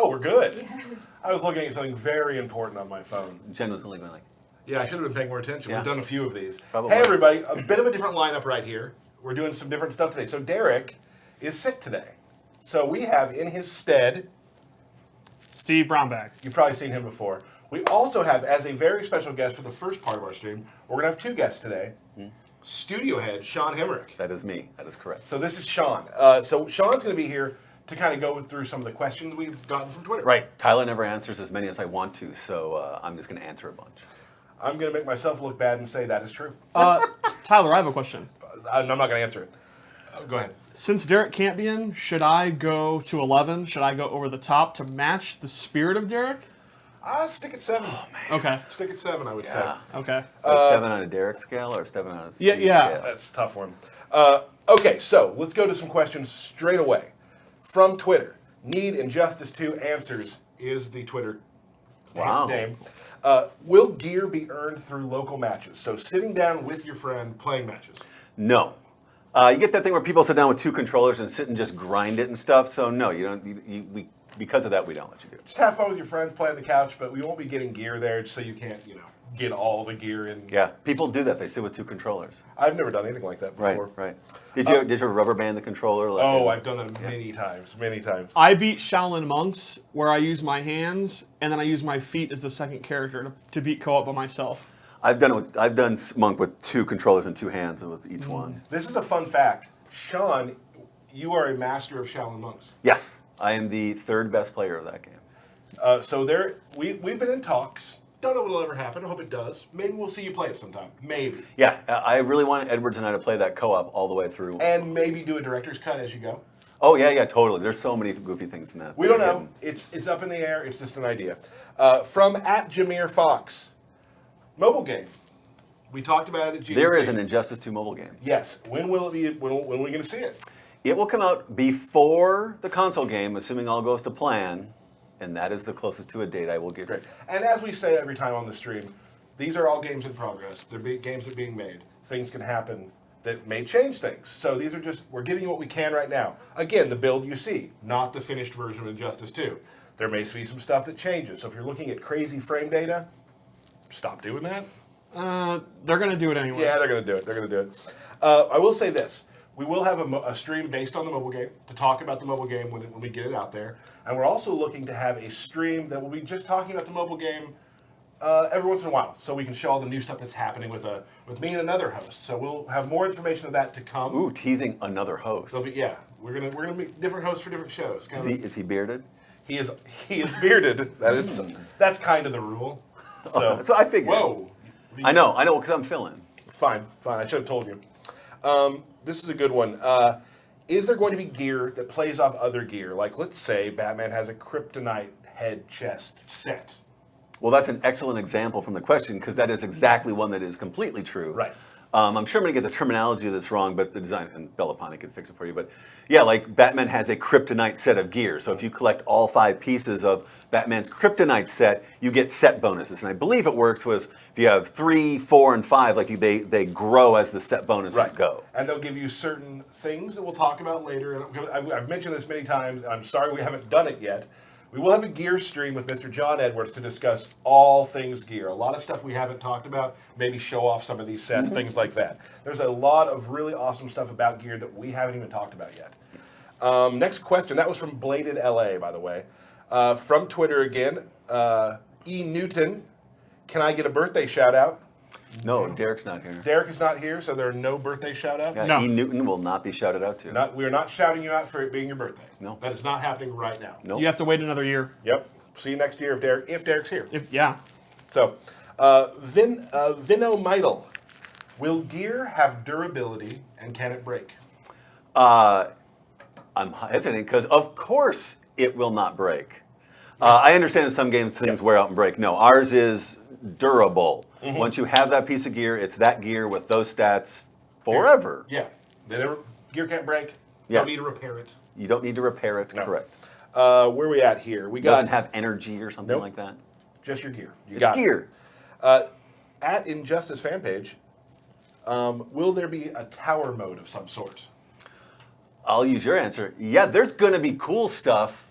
Oh, we're good. I was looking at something very important on my phone. Jen was only going like, Yeah, I should have been paying more attention. Yeah. We've done a few of these. Probably. Hey, everybody, a bit of a different lineup right here. We're doing some different stuff today. So Derek is sick today. So we have in his stead, Steve Brownback. you've probably seen him before. We also have, as a very special guest for the first part of our stream, we're going to have two guests today. Studio head, Sean Hemrick. that is me. That is correct. So this is Sean. So Sean's going to be here to kind of go through some of the questions we've gotten from Twitter. Right. Tyler never answers as many as I want to, so I'm just going to answer a bunch. I'm going to make myself look bad and say that is true. Tyler, I have a question. I'm not going to answer it. Go ahead. Since Derek can't be in, should I go to 11? Should I go over the top to match the spirit of Derek? Stick at 7. Oh, man. Okay. Stick at 7, I would say. Okay. Like 7 on a Derek scale or 7 on a Steve Yeah. scale? That's a tough one. Okay, so let's go to some questions straight away. From Twitter, Need Injustice 2 Answers is the Twitter Wow. name. Will gear be earned through local matches? So sitting down with your friend, playing matches. No. You get that thing where people sit down with 2 controllers and sit and just grind it and stuff. So no, you don't. Because of that, we don't let you do it. Just have fun with your friends, play on the couch, but we won't be getting gear there so you can't, get all the gear in. Yeah, people do that. They sit with 2 controllers. I've never done anything like that before. Right. Did you rubber band the controller? Like, Oh, I've done that many times. I beat Shaolin Monks where I use my hands and then I use my feet as the second character to beat co-op by myself. I've done Monk with 2 controllers and 2 hands with each one. This is a fun fact. Sean, you are a master of Shaolin Monks. Yes, I am the 3rd best player of that game. So we've been in talks. Don't know what'll ever happen. I hope it does. Maybe we'll see you play it sometime. Maybe. Yeah, I really wanted Edwards and I to play that co-op all the way through. And maybe do a director's cut as you go. Oh yeah, totally. There's so many goofy things in that. We don't know. It's up in the air. It's just an idea. From @Jameer Fox, mobile game. We talked about it at GDC. There is an Injustice 2 mobile game. Yes. When will it be? When are we going to see it? It will come out before the console game, assuming all goes to plan, and that is the closest to a date I will give. Great. And as we say every time on the stream, these are all games in progress. Games that are being made. Things can happen that may change things. So these are we're giving you what we can right now. Again, the build you see, not the finished version of Injustice 2. There may be some stuff that changes. So if you're looking at crazy frame data, stop doing that. They're going to do it anyway. Yeah, they're going to do it. I will say this. We will have a stream based on the mobile game to talk about the mobile game when we get it out there. And we're also looking to have a stream that will be just talking about the mobile game every once in a while, so we can show all the new stuff that's happening with me and another host. So we'll have more information of that to come. Ooh, teasing another host. We're gonna make different hosts for different shows. Is he bearded? He is bearded. That's kind of the rule. So, So I figured. Whoa. I know, because I'm filling. Fine. I should have told you. This is a good one. Is there going to be gear that plays off other gear? Like, let's say Batman has a kryptonite head chest set. Well, that's an excellent example from the question, because that is exactly one that is completely true. Right. I'm sure I'm going to get the terminology of this wrong, but the design, and Bellaponi can fix it for you, but yeah, like Batman has a kryptonite set of gear. So if you collect all 5 pieces of Batman's kryptonite set, you get set bonuses. And I believe it works was if you have 3, 4, and 5, like they grow as the set bonuses go. And they'll give you certain things that we'll talk about later. And I've mentioned this many times, and I'm sorry we haven't done it yet. We will have a gear stream with Mr. John Edwards to discuss all things gear. A lot of stuff we haven't talked about, maybe show off some of these sets, things like that. There's a lot of really awesome stuff about gear that we haven't even talked about yet. Next question, that was from Bladed LA, by the way. From Twitter again, E. Newton, can I get a birthday shout out? No, Derek's not here. Derek is not here, so there are no birthday shout outs? Yeah, No. E. Newton will not be shouted out to. We are not shouting you out for it being your birthday. No. That is not happening right now. Nope. You have to wait another year. Yep. See you next year if Derek's here. Yeah. So, Vinomidal. Will gear have durability and can it break? I'm hesitating because, of course, it will not break. I understand in some games things wear out and break. No, ours is durable. Once you have that piece of gear, it's that gear with those stats forever. Yeah. Gear can't break. Yeah. Don't need to repair it. You don't need to repair it. No. Correct. Where are we at here? We got Doesn't have energy or something Nope. like that. just your gear. You It's got it. gear. At Injustice fan page, will there be a tower mode of some sort? I'll use your answer. Yeah, there's going to be cool stuff,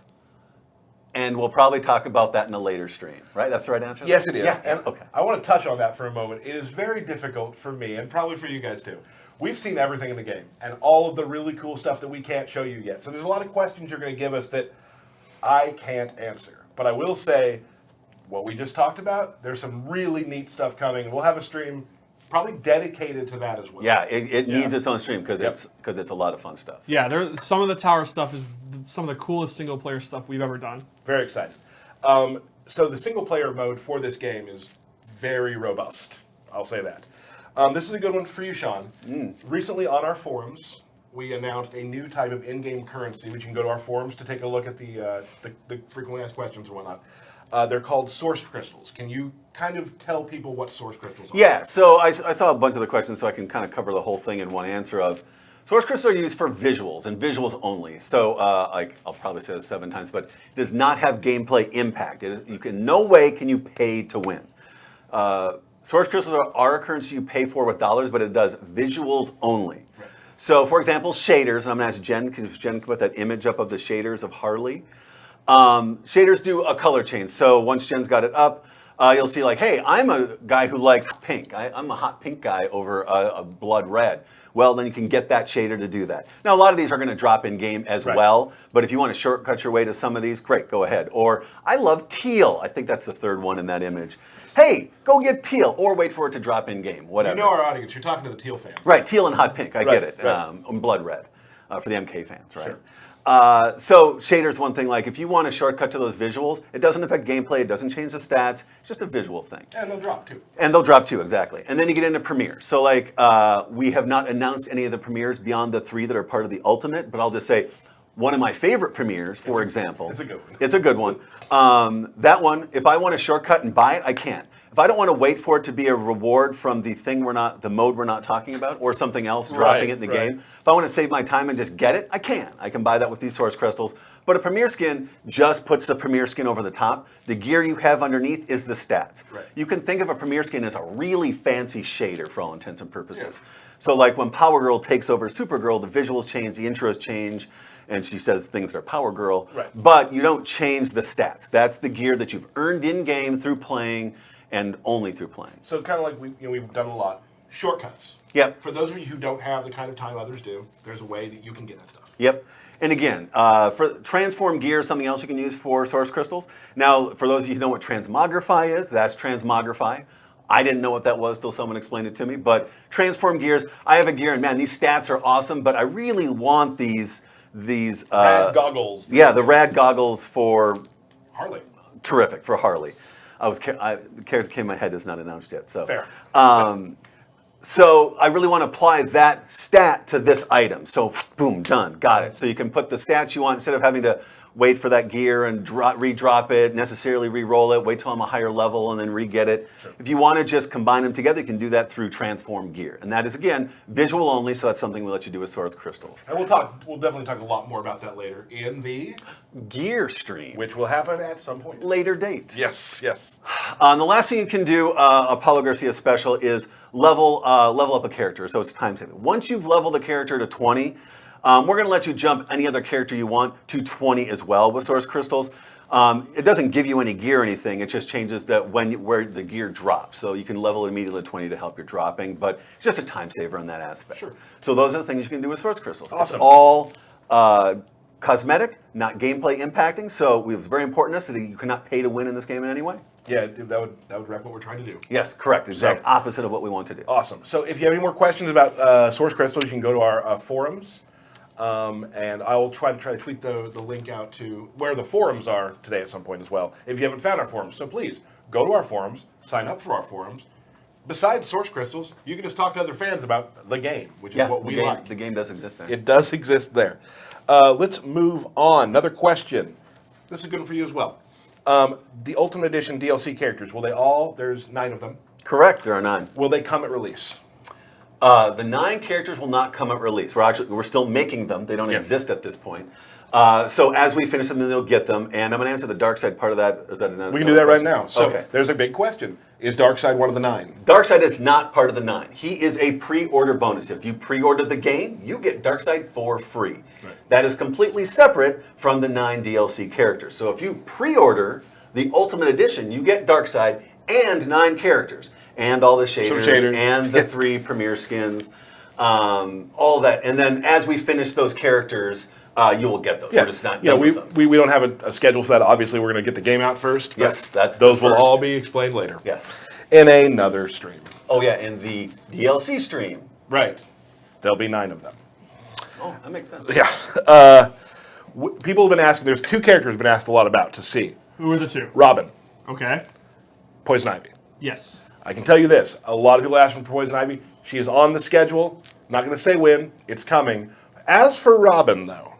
and we'll probably talk about that in a later stream, right? That's the right answer? Yes, it is. Yeah, And okay. I want to touch on that for a moment. It is very difficult for me, and probably for you guys too. We've seen everything in the game, and all of the really cool stuff that we can't show you yet. So there's a lot of questions you're going to give us that I can't answer. But I will say, what we just talked about, there's some really neat stuff coming, and we'll have a stream probably dedicated to that as well. Yeah, it needs its own stream because Yep. it's a lot of fun stuff. Yeah, some of the tower stuff is some of the coolest single player stuff we've ever done. Very excited. So the single player mode for this game is very robust. I'll say that. This is a good one for you, Sean. Recently on our forums, we announced a new type of in-game currency, which you can go to our forums to take a look at the frequently asked questions and whatnot. They're called source crystals. Can you kind of tell people what source crystals are? Yeah, so I saw a bunch of the questions, so I can kind of cover the whole thing in one answer of, source crystals are used for visuals, and visuals only. So I'll probably say this 7 times, but it does not have gameplay impact. In no way can you pay to win. Source crystals are a currency you pay for with dollars, but it does visuals only. Right. So, for example, shaders, and I'm going to ask Jen, because Jen can put that image up of the shaders of Harley. Shaders do a color change. So once Jen's got it up, you'll see like, hey, I'm a guy who likes pink. I'm a hot pink guy over a blood red. Well, then you can get that shader to do that. Now, a lot of these are going to drop in game as well, but if you want to shortcut your way to some of these, great, go ahead. Or I love teal. I think that's the third one in that image. Hey, go get teal, or wait for it to drop in game, whatever. You know our audience. You're talking to the teal fans. Right, teal and hot pink, I get it. Right. Blood red for the MK fans, right? Sure. So shaders, one thing, like if you want a shortcut to those visuals, it doesn't affect gameplay, it doesn't change the stats, it's just a visual thing. And they'll drop too. And they'll drop too, exactly. And then you get into premieres. So like, we have not announced any of the premieres beyond the 3 that are part of the Ultimate, but I'll just say, one of my favorite premieres, for example. It's a good one. It's a good one. That one, if I want a shortcut and buy it, I can. If I don't want to wait for it to be a reward from the mode we're not talking about, or something else dropping it in the game, if I want to save my time and just get it, I can. I can buy that with these source crystals. But a premier skin just puts the premier skin over the top. The gear you have underneath is the stats. Right. You can think of a premier skin as a really fancy shader for all intents and purposes. So like when Power Girl takes over Supergirl, the visuals change, the intros change, and she says things that are Power Girl. Right. But you don't change the stats. That's the gear that you've earned in-game through playing, and only through playing. So kind of like we've done a lot. Shortcuts. Yep. For those of you who don't have the kind of time others do, there's a way that you can get that stuff. Yep. And again, for transform gear, something else you can use for source crystals. Now, for those of you who know what transmogrify is, that's transmogrify. I didn't know what that was till someone explained it to me. But transform gears, I have a gear, and man, these stats are awesome. But I really want these Rad goggles. Yeah, the rad goggles for Harley. terrific for Harley. The character came in my head is not announced yet. So Fair. So I really want to apply that stat to this item. So boom, done, got it. So you can put the stats you want instead of having to wait for that gear and redrop it, necessarily re-roll it, wait till I'm a higher level and then re-get it. Sure. If you want to just combine them together, you can do that through transform gear. And that is, again, visual only, so that's something we'll let you do with source crystals. And we'll definitely talk a lot more about that later in the Gear stream. which will happen at some point. Later date. Yes, yes. The last thing you can do, Apollo Garcia special, is level up a character. So it's time saving. Once you've leveled the character to 20, we're going to let you jump any other character you want to 20 as well with source crystals. It doesn't give you any gear or anything. It just changes where the gear drops. So you can level it immediately to 20 to help your dropping, but it's just a time saver in that aspect. Sure. So those are the things you can do with source crystals. Awesome. It's all cosmetic, not gameplay impacting. So it was very important to us that you cannot pay to win in this game in any way. Yeah, that would wrap what we're trying to do. Yes, correct. Exact opposite of what we want to do. Awesome. So if you have any more questions about source crystals, you can go to our forums. And I will try to tweet the link out to where the forums are today at some point as well, if you haven't found our forums. So please, go to our forums, sign up for our forums. Besides source crystals, you can just talk to other fans about the game, which is what we like. The game does exist there. It does exist there. Let's move on. Another question. This is a good one for you as well. The Ultimate Edition DLC characters, there's 9 of them, Correct, there are 9. will they come at release? The 9 characters will not come at release. We're still making them. They don't exist at this point. So as we finish them, then they'll get them. And I'm going to answer the dark side part of that. Is that another? We can do that right question? now. So Okay. there's a big question. Is Darkseid one of the 9? Darkseid is not part of the 9. He is a pre-order bonus. If you pre-order the game, you get Darkseid for free. Right. That is completely separate from the 9 DLC characters. So if you pre-order the Ultimate Edition, you get Darkseid and 9 characters, and all the shaders, and the 3 premiere skins, all that. And then as we finish those characters, you will get those. Yeah, We're just not done with them. we don't have a schedule for that. Obviously, we're going to get the game out first. Yes, that's those the will first. all be explained later. Yes. In another stream. Oh yeah, in the DLC stream. Right. There'll be 9 of them. Oh, that makes sense. Yeah. People have been asking. There's 2 characters been asked a lot about to see. Who are the 2? Robin, Okay. Poison Ivy. Yes. I can tell you this. A lot of people ask for Poison Ivy. She is on the schedule. I'm not going to say when. It's coming. As for Robin, though.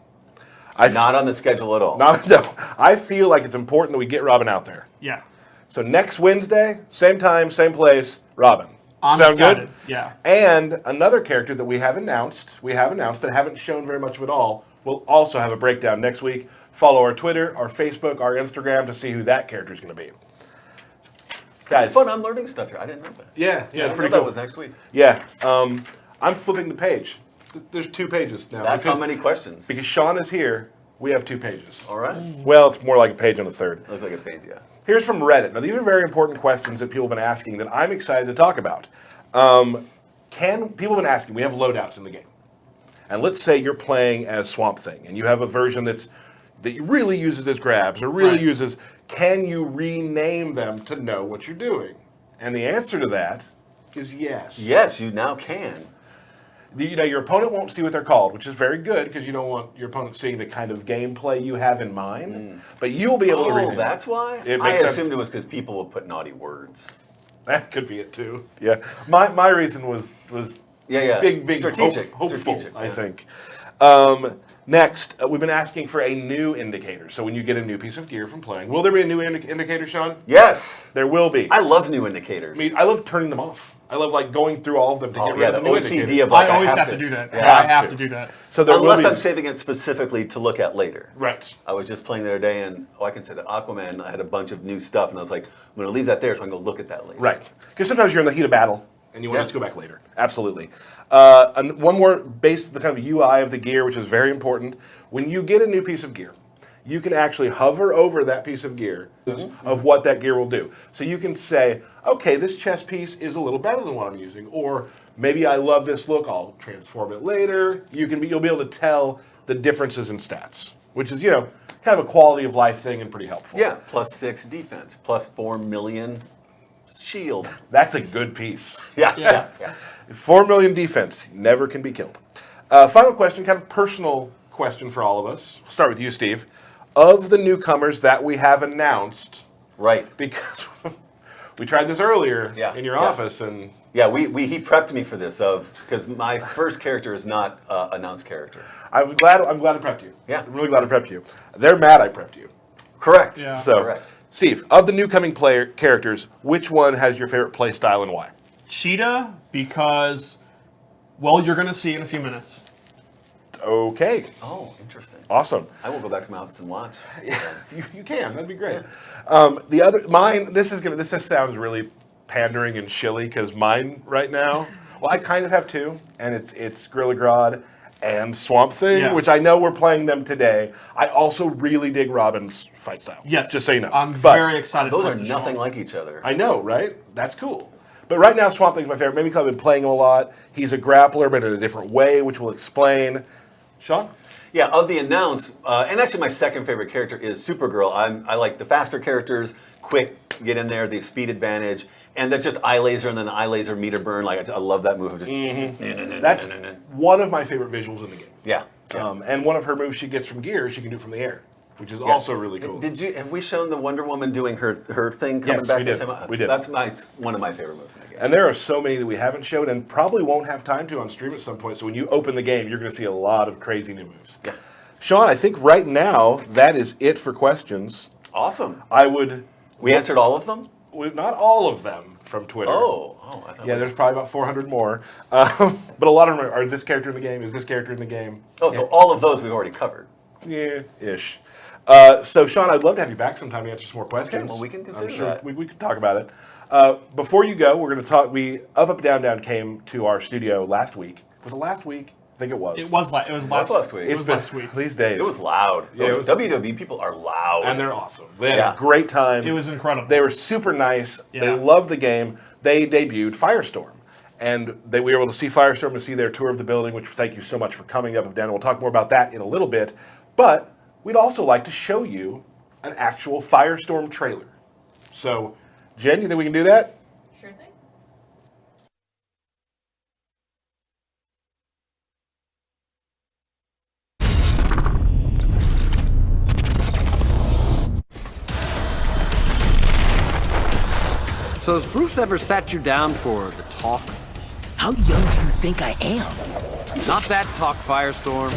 Not on the schedule at all. No. I feel like it's important that we get Robin out there. Yeah. So next Wednesday, same time, same place, Robin. I'm Sound excited. good? Yeah. And another character that we have announced but haven't shown very much of at all, will also have a breakdown next week. Follow our Twitter, our Facebook, our Instagram to see who that character is going to be. Guys, it's fun. I'm learning stuff here. I didn't know that. Yeah, I it's didn't pretty know cool. that was next week. Yeah, I'm flipping the page. There's 2 pages now. That's how many questions. Because Sean is here, we have 2 pages. All right. Well, it's more like a page on the third. Looks like a page, yeah. Here's from Reddit. Now, these are very important questions that people have been asking that I'm excited to talk about. People have been asking, we have loadouts in the game. And let's say you're playing as Swamp Thing, and you have a version that really uses his grabs, or really uses, can you rename them to know what you're doing? And the answer to that is yes. Yes, you now can. Your opponent won't see what they're called, which is very good because you don't want your opponent seeing the kind of gameplay you have in mind. But you'll be able to read Oh, it. that's why? It I makes sense. assumed it was because people would put naughty words. That could be it too. Yeah, my reason was big Strategic. hopeful, Strategic, I yeah. think. Next, we've been asking for a new indicator. So when you get a new piece of gear from playing, will there be a new indicator, Sean? Yes. There will be. I love new indicators. I love turning them off. I love going through all of them to get rid of the the new OCD indicator. of like, I always have to to do that. Yeah. I have to do that. So there Unless will be. I'm saving it specifically to look at later. Right. I was just playing the other day, and I can say that Aquaman, I had a bunch of new stuff, and I was like, I'm going to leave that there so I can go look at that later. Right. Because sometimes you're in the heat of battle and you want to Yeah. just go back later. Absolutely. And one more base, the kind of UI of the gear, which is very important. When you get a new piece of gear, you can actually hover over that piece of gear of what that gear will do. So you can say, okay, this chest piece is a little better than what I'm using, or maybe I love this look, I'll transform it later. You'll be able to tell the differences in stats, which is, kind of a quality of life thing and pretty helpful. Yeah, +6 defense, +4 million shield. That's a good piece. Yeah. 4 million defense, never can be killed. Final question, kind of personal question for all of us. We'll start with you, Steve. Of the newcomers that we have announced, Right. because we tried this earlier in your Yeah. office, and Yeah, he prepped me for this because my first character is not announced character. I'm glad I prepped you. Yeah. I'm really glad I prepped you. They're mad I prepped you. Correct. Yeah. So, Correct. Steve, of the new coming characters, which one has your favorite play style and why? Cheetah, because, well, you're going to see in a few minutes. Okay, Oh, interesting. awesome. I will go back to my office and watch. You can. That'd be great. This sounds really pandering and shilly because mine right now. Well, I kind of have 2, and it's Gorilla Grodd and Swamp Thing, Yeah. which I know we're playing them today. I also really dig Robin's fight style. Yes. just so you know. I'm But very excited. Those for are this to show nothing up. like each other. I know, right? That's cool. But right now, Swamp Thing's my favorite. Maybe because I've been playing him a lot. He's a grappler, but in a different way, which we'll explain. Sean? Yeah, of the announced, and actually my second favorite character is Supergirl. I like the faster characters, quick, get in there, the speed advantage, and that's just eye laser and then the eye laser meter burn. Like I love that move. That's one of my favorite visuals in the game. Yeah. And one of her moves she gets from gear, she can do from the air, which is also really cool. Have we shown the Wonder Woman doing her thing coming Yes, back we the did. same? We did. That's one of my favorite moves in the game. And there are so many that we haven't showed and probably won't have time to on stream at some point. So when you open the game, you're going to see a lot of crazy new moves. Yeah. Sean, I think right now that is it for questions. Awesome. We answered all of them? not all of them from Twitter. Oh, I thought Yeah, there's probably about 400 more. But a lot of them are this character in the game, is this character in the game? Oh, so all of those we've already covered. yeah, ish. So, Sean, I'd love to have you back sometime to answer some more questions. well, we can consider I'm sure that. We can talk about it. Before you go, we're going to talk. Up, Down, Down came to our studio last week. Was it last week? I think it was. It was last week. It was last week. These days. It was loud. Yeah, Those WWE people are loud. And they're awesome. They had Yeah. a great time. It was incredible. They were super nice. Yeah. They loved the game. They debuted Firestorm. And we were able to see Firestorm and see their tour of the building, which thank you so much for coming up and down. We'll talk more about that in a little bit. But we'd also like to show you an actual Firestorm trailer. So, Jen, you think we can do that? Sure thing. So has Bruce ever sat you down for the talk? How young do you think I am? Not that talk, Firestorm.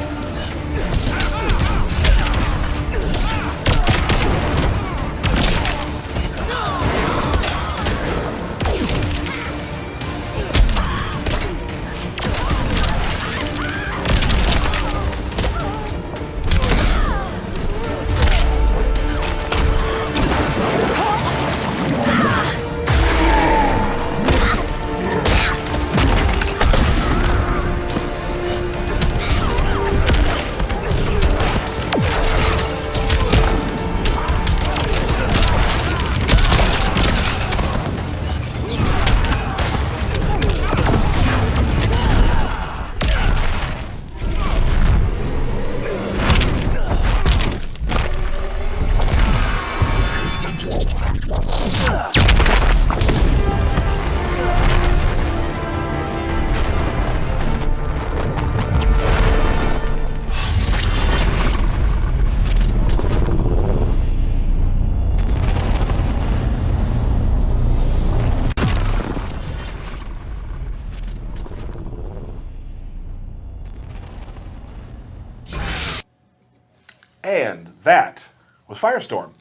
And that was Firestorm.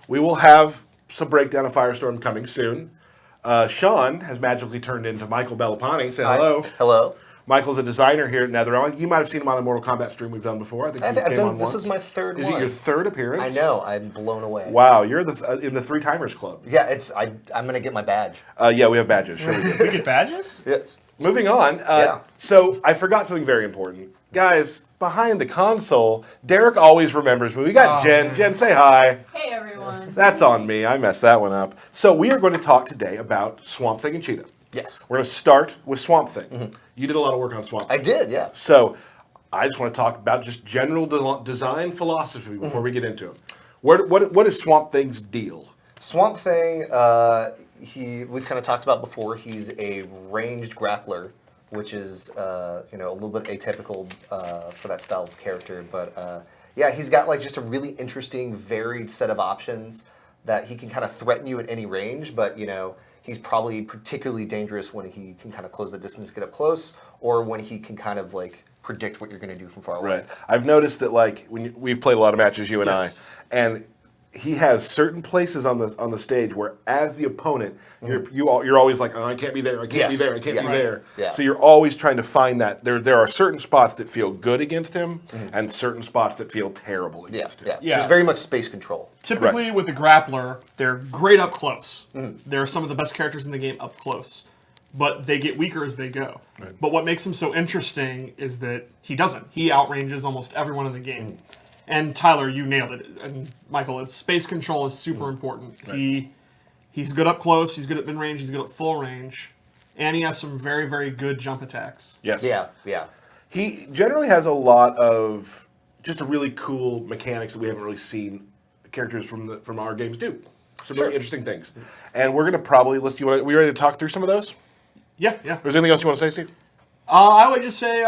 We will have some breakdown of Firestorm coming soon. Sean has magically turned into Michael Bellapani. Say hello. Hello. Michael's a designer here at NetherRealm. You might have seen him on a Mortal Kombat stream we've done before. I think he I've came done. on This once. is my third Is one. it your third appearance? I know. I'm blown away. Wow, you're in the Three Timers Club. Yeah, it's. I'm gonna get my badge. Yeah, we have badges. Sure we do. We get badges? Yes. Moving on. Yeah. So I forgot something very important. Guys, behind the console, Derek always remembers me. We got Jen. Jen, say hi. Hey everyone. That's on me. I messed that one up. So we are going to talk today about Swamp Thing and Cheetah. Yes. We're going to start with Swamp Thing. You did a lot of work on Swamp Thing. I did. Yeah. So I just want to talk about just general design philosophy before we get into it. What is Swamp Thing's deal? Swamp Thing. We've kind of talked about before. He's a ranged grappler, which is a little bit atypical for that style of character. But yeah, he's got like just a really interesting, varied set of options that he can kind of threaten you at any range. But he's probably particularly dangerous when he can kind of close the distance, get up close, or when he can kind of like predict what you're going to do from far away. Right. I've noticed that we've played a lot of matches, you and Yes. I, and he has certain places on the stage where, as the opponent, you're always like, oh, I can't be there, I can't be Yes. there, I can't be Yes. there. Yeah. So you're always trying to find that there are certain spots that feel good against him, and certain spots that feel terrible Yeah. against him. Yeah. Yeah. So it's very much space control. Typically, with the grappler, they're great up close. They're some of the best characters in the game up close, but they get weaker as they go. Right. But what makes him so interesting is that he doesn't. He outranges almost everyone in the game. And Tyler, you nailed it. And Michael, space control is super important. Right. He's good up close. He's good at mid range. He's good at full range, and he has some very, very good jump attacks. Yes. Yeah. Yeah. He generally has a lot of just a really cool mechanics that we haven't really seen characters from our games do. Some really interesting things. And we're gonna probably we ready to talk through some of those? Yeah, yeah. Is there anything else you want to say, Steve? I would just say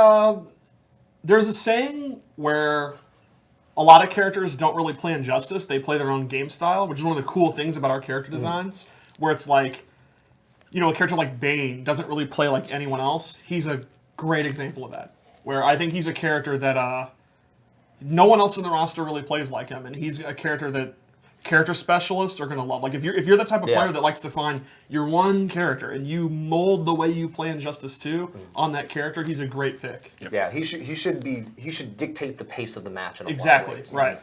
there's a saying where a lot of characters don't really play Injustice. They play their own game style, which is one of the cool things about our character designs, where it's like, a character like Bane doesn't really play like anyone else. He's a great example of that, where I think he's a character that no one else in the roster really plays like him, and he's a character that character specialists are gonna love. Like if you're the type of Yeah. player that likes to find your one character and you mold the way you play Injustice 2 on that character, he's a great pick. Yeah, he should dictate the pace of the match in a lot of Exactly. ways. Right.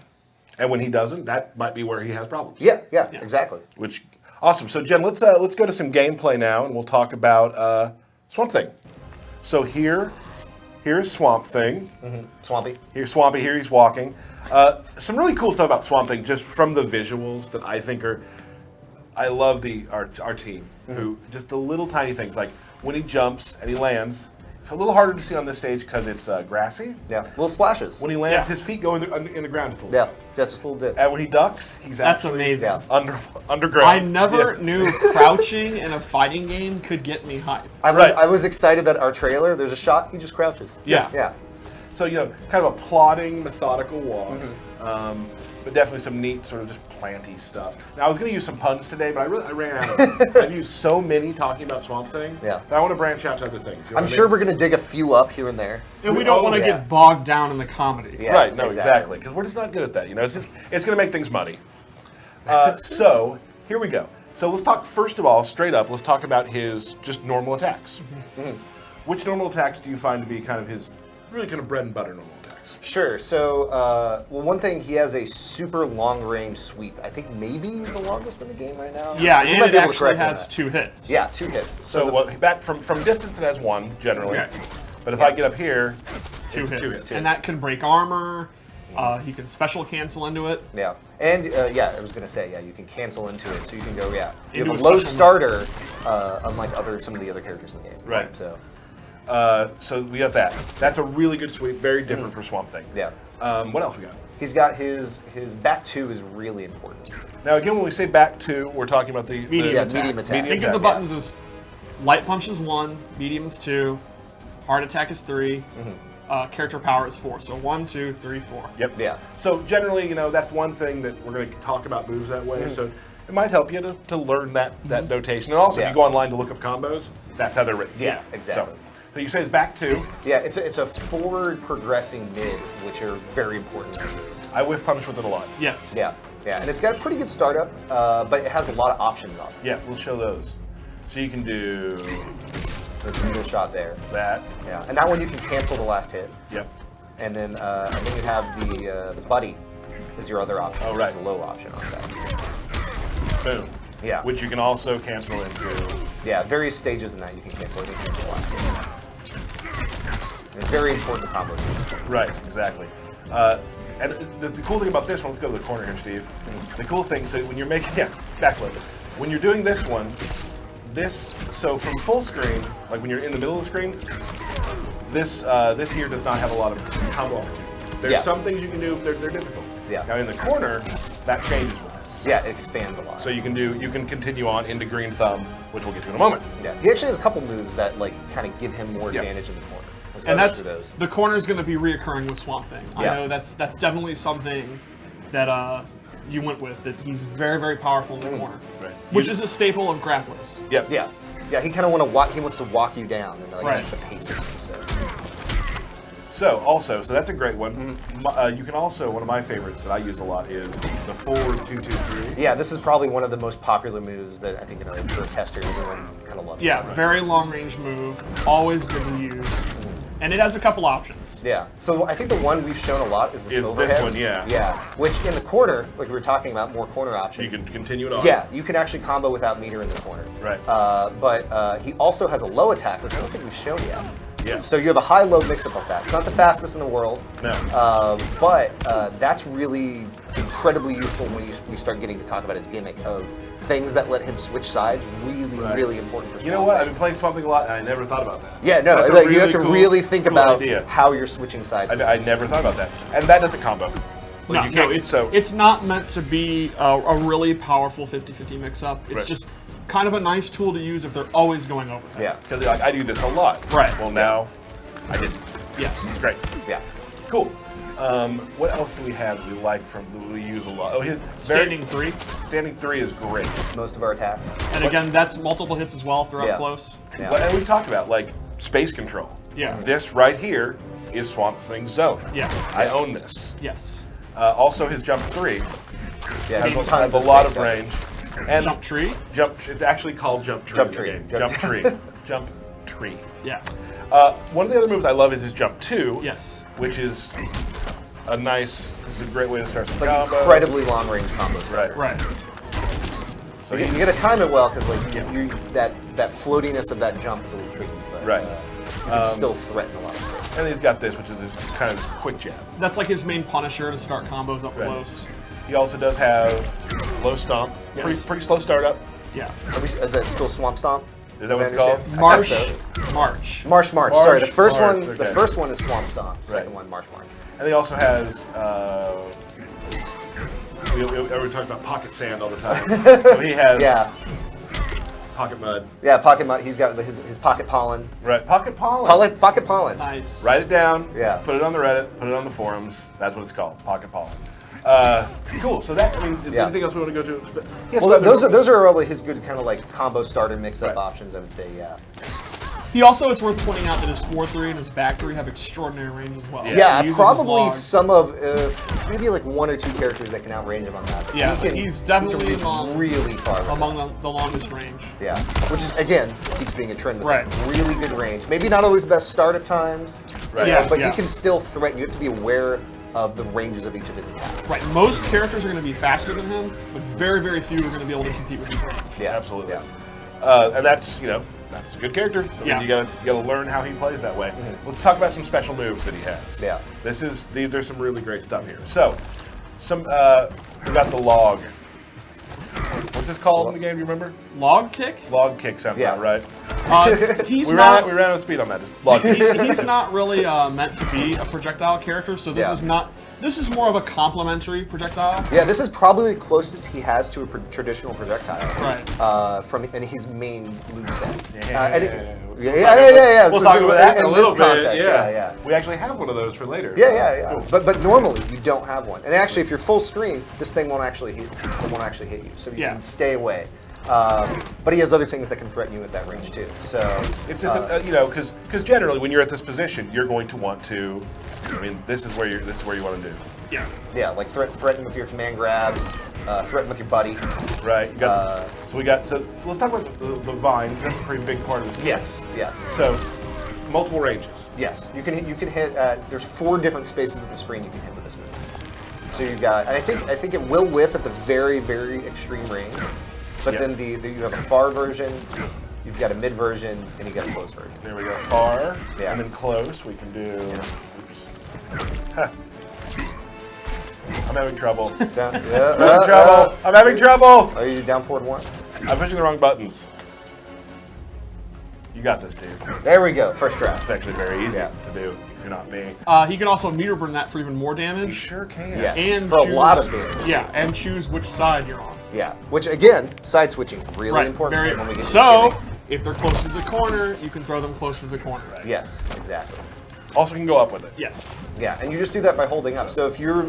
And when he doesn't, that might be where he has problems. Yeah, exactly. Which awesome. So Jen, let's go to some gameplay now, and we'll talk about Swamp Thing. So here's Swamp Thing. Swampy. Here's Swampy. Here he's walking. Some really cool stuff about Swamp Thing, just from the visuals that I think are. I love our team, who just the little tiny things like when he jumps and he lands. It's a little harder to see on this stage because it's grassy. Yeah, little splashes. When he lands, Yeah. his feet go in the ground just a little Yeah, bit. yeah, just a little dip. And when he ducks, he's That's actually amazing. Yeah. underground. I never Yeah. knew crouching in a fighting game could get me hyped. I was excited that our trailer, there's a shot, he just crouches. Yeah. Yeah. So, kind of a plodding, methodical walk. But definitely some neat sort of just planty stuff. Now, I was going to use some puns today, but I ran out. I've used so many talking about Swamp Thing. Yeah. But I want to branch out to other things. You know I'm what I sure mean? we're going to dig a few up here and there. And we don't want to yeah. get bogged down in the comedy. Yeah, Right, no, exactly. Because we're just not good at that. It's going to make things muddy. So, here we go. So let's talk, first of all, straight up, let's talk about his just normal attacks. Which normal attacks do you find to be kind of his really kind of bread and butter normal attacks? Sure. So, well, one thing, he has a super long-range sweep. I think maybe the longest in the game right now. Yeah, You and might it be able to actually correct me on has that. 2 hits. Yeah, 2 hits. So back from distance, it has 1 generally. Okay. But if I get up here, 2 it's hits. 2 hits. And that can break armor. He can special cancel into it. Yeah, and I was gonna say, you can cancel into it, so you can go, you Into have a a low special starter, unlike some of the other characters in the game. Right. So, So we got that. That's a really good sweep, very different for Swamp Thing. yeah, What else we got? he's got his back 2 is really important. Now again, when we say back 2, we're talking about the Medium attack. medium attack. Think of the buttons as light punch is 1, medium is 2, hard attack is 3, character power is 4. So 1, 2, 3, 4. Yep. Yeah. So generally, that's one thing that we're going to talk about moves that way. So it might help you to learn that notation. And also, if Yeah. you go online to look up combos, that's how they're written. Yeah, exactly. So you say it's back 2. Yeah, it's a forward progressing mid, which are very important. I whiff punish with it a lot. Yes. Yeah, and it's got a pretty good startup, but it has a lot of options on it. Yeah, we'll show those. So you can do There's a good shot there. that. Yeah, and that one you can cancel the last hit, Yep. and then you have the buddy is your other option. Oh, which is right. a low option on that. Boom. Yeah. Which you can also cancel into. Yeah, various stages in that you can cancel anything you want to. And very important combo. Right, exactly. And the cool thing about this one, let's go to the corner here, Steve. The cool thing, so when you're making, backflip. When you're doing this one, so from full screen, like when you're in the middle of the screen, this here does not have a lot of combo. There's Yeah. some things you can do, they're difficult. Yeah. Now in the corner, that changes with this. Yeah, it expands a lot. So you can continue on into green thumb, which we'll get to in a moment. yeah, he actually has a couple moves that kind of give him more Yep. advantage in the corner. Let's And go that's through those. the corner is going to be reoccurring with Swamp Thing. Yeah. I know that's definitely something that you went with. That he's very, very powerful in the corner, Right. which is a staple of grapplers. Yep. Yeah, he kind of wants to walk you down, and Right. that's the pace of him. So that's a great one. You can also, one of my favorites that I use a lot is the forward 2-2-3. Yeah, this is probably one of the most popular moves that I think for a tester, everyone kind of loves. Yeah, very long range move, always good to use, and it has a couple options. Yeah. So I think the one we've shown a lot is this Is this overhead. one, yeah. Yeah. Which in the corner, like we were talking about, more corner options. You can continue it on. Yeah, you can actually combo without meter in the corner. Right. But he also has a low attack, which I don't think we've shown yet. Yeah. So you have a high-low mix-up of that. It's not the fastest in the world, No. but that's really incredibly useful when we start getting to talk about his gimmick of things that let him switch sides. Really, Right. really important for. You know what? I've been playing Swamp Thing a lot, and I never thought about that. Yeah, no, That's a like, you have to cool- really think cool about idea. how you're switching sides. I never thought about that, and that doesn't combo. No, you can't. it's not meant to be a really powerful 50-50 mix-up. It's Right. just kind of a nice tool to use if they're always going overhead. Yeah, because like, I do this a lot. Right. Well, now I didn't. Yeah. It's great. yeah. Cool. What else do we have that we like that we use a lot? Oh, his Standing 3. Standing 3 is great. Most of our attacks. And again, that's multiple hits as well if they're Yeah. up close. Yeah. And we talked about like space control. Yeah. This right here is Swamp Thing's zone. Yeah. I own this. Yes. Also, his jump 3 Yeah, has a lot of range. And Jump tree. It's actually called Jump Tree. Jump in the tree. game. Jump Jump Tree. Jump Tree. Yeah. One of the other moves I love is his Jump 2. Yes. Which is this is a great way to start some It's like combos. incredibly long range combos. Right. Right. So You got to time it well because that floatiness of that jump is a little tricky. But, Right. You can still threaten a lot of stuff. And he's got this, which is his kind of quick jab. That's like his main punisher to start combos up Right. close. He also does have low stomp. Yes. Pretty slow startup. Yeah. Is that still Swamp Stomp? Is that what As it's I called? understand? Marsh. I thought March. Marsh. Sorry, the first Marsh, one. okay. The first one is Swamp Stomp. Second Right. one, Marsh. And he also has. We talk about pocket sand all the time. So he has Yeah. pocket mud. Yeah, Pocket Mud. He's got his Pocket Pollen. Right, pocket pollen. Pocket Pollen. Nice. Write it down. Yeah. Put it on the Reddit. Put it on the forums. That's what it's called. Pocket pollen. Cool. So that. Is there Yeah. anything else we want to go to? Well, those are all his good kind of like combo starter mix-up Right. options. I would say, yeah. He also, it's worth pointing out that his 4-3 and his back 3 have extraordinary range as well. Yeah, He uses his probably log. some of maybe like one or two characters that can outrange him on that. But Yeah, he can, he's definitely he can reach among- really far. with among that. the longest range. Yeah, which is again keeps being a trend with Right. him. Really good range. Maybe not always the best startup times. Right. Yeah, but yeah. he can still threaten. You have to be aware of the ranges of each of his attacks. Right. Most characters are going to be faster than him, but very, very few are going to be able to compete with his range. Yeah, Absolutely. Yeah. And that's that's a good character. I mean, Yeah. you gotta learn how he plays that way. Let's talk about some special moves that he has. Yeah. There's some really great stuff here. So, we got the log. What's this called in the game? Do you remember? Log kick? Log kick sounds Yeah. about right. He's We not. ran out of speed on that. Just log kick. He's not really meant to be a projectile character, so this Yeah. is not. This is more of a complementary projectile. Yeah, this is probably the closest he has to a traditional projectile. Right. From his main moveset. We'll Yeah. We'll So- talk so about that in in a this little bit. context, yeah. We actually have one of those for later. Yeah. Cool. But normally you don't have one. And actually, if you're full screen, this thing won't actually hit. It won't actually hit you. So you Yeah. can stay away. But he has other things that can threaten you at that range too. So It's just because generally when you're at this position, you're going to want to. I mean, this is where you want to do. Yeah. like threaten with your command grabs, threaten with your buddy. Right. You got so let's talk about the vine. That's a pretty big part of this. Yes. So multiple ranges. Yes, you can hit. There's 4 different spaces of the screen you can hit with this move. So you got. And I think it will whiff at the very very extreme range, but Yeah. then you have a far version, you've got a mid version, and you got a close version. There we go. Far. Yeah. And then close. We can do. Oops. Ha. I'm having trouble. I'm having trouble. I'm having trouble. Are you down forward 1? I'm pushing the wrong buttons. You got this, dude. There we go. First It's draft. actually very easy Yeah. to do if you're not me. He can also meter burn that for even more You damage. sure can. Yes. And For a lot choose- of damage. Yeah, and choose which side you're on. Yeah. Which again, side switching really Right. important Very, when we get to so, skinning. if they're close to the corner, you can throw them closer to the corner. Yes, exactly. Also, can go up with it. Yes. Yeah, and you just do that by holding up. So if you're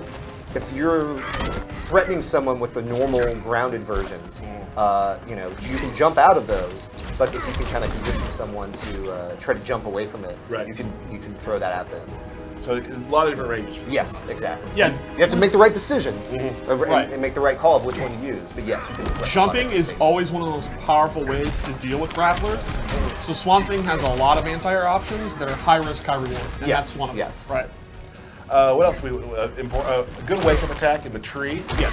threatening someone with the normal grounded versions, you can jump out of those. But if you can kind of condition someone to try to jump away from it, Right. you can throw that at them. So there's a lot of different ranges. Yes, exactly. Yeah. You have to make the right decision Right. and make the right call of which one you use. But yes, you can. threaten a lot of Jumping different is spaces. always one of the most powerful ways to deal with grapplers. So Swamp Thing has a lot of anti-air options that are high risk, high reward. And Yes, that's one of yes. them. Right. What else? A good wake up attack in the tree. Yes.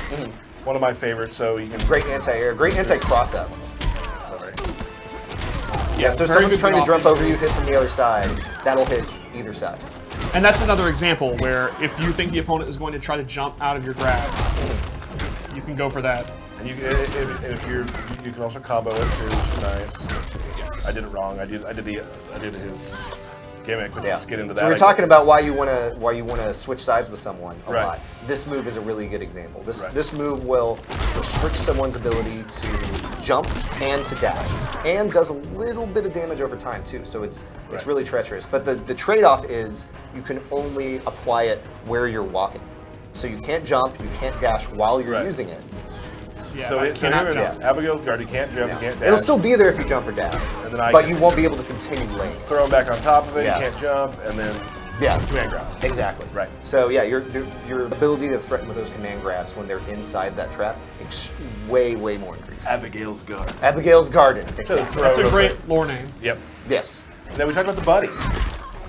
One of my favorites. So you can. Great anti-air, great anti-cross up. Sorry. Yeah, so if very someone's good trying to drop. jump over you, hit from the other side, that'll hit either side. And that's another example where if you think the opponent is going to try to jump out of your grab, you can go for that. And you can, if you can also combo it too, which is nice. I did it wrong. I did his gimmick. But let's get into that. So we're I talking guess. about why you want to switch sides with someone a Right. lot. This move is a really good example. This Right. this move will restrict someone's ability to jump and to dash, and does a little bit of damage over time too. So it's Right. really treacherous. But the trade-off is you can only apply it where you're walking. So you can't jump, you can't dash while you're Right. using it. Yeah, So, I so cannot here we go. jump. Abigail's guard. You can't jump. You can't dash. It'll still be there if you jump or dash, And then I but can- you won't be able to continue laying. Throw him back on top of it. Yeah. You can't jump, and then Yeah. Command grab. Exactly. Right. So yeah, your ability to threaten with those command grabs when they're inside that trap, way more increased. Abigail's Guard. Abigail's Garden. So Exactly. throw That's a real great quick. lore name. Yep. Yes. And then we talked about the buddy.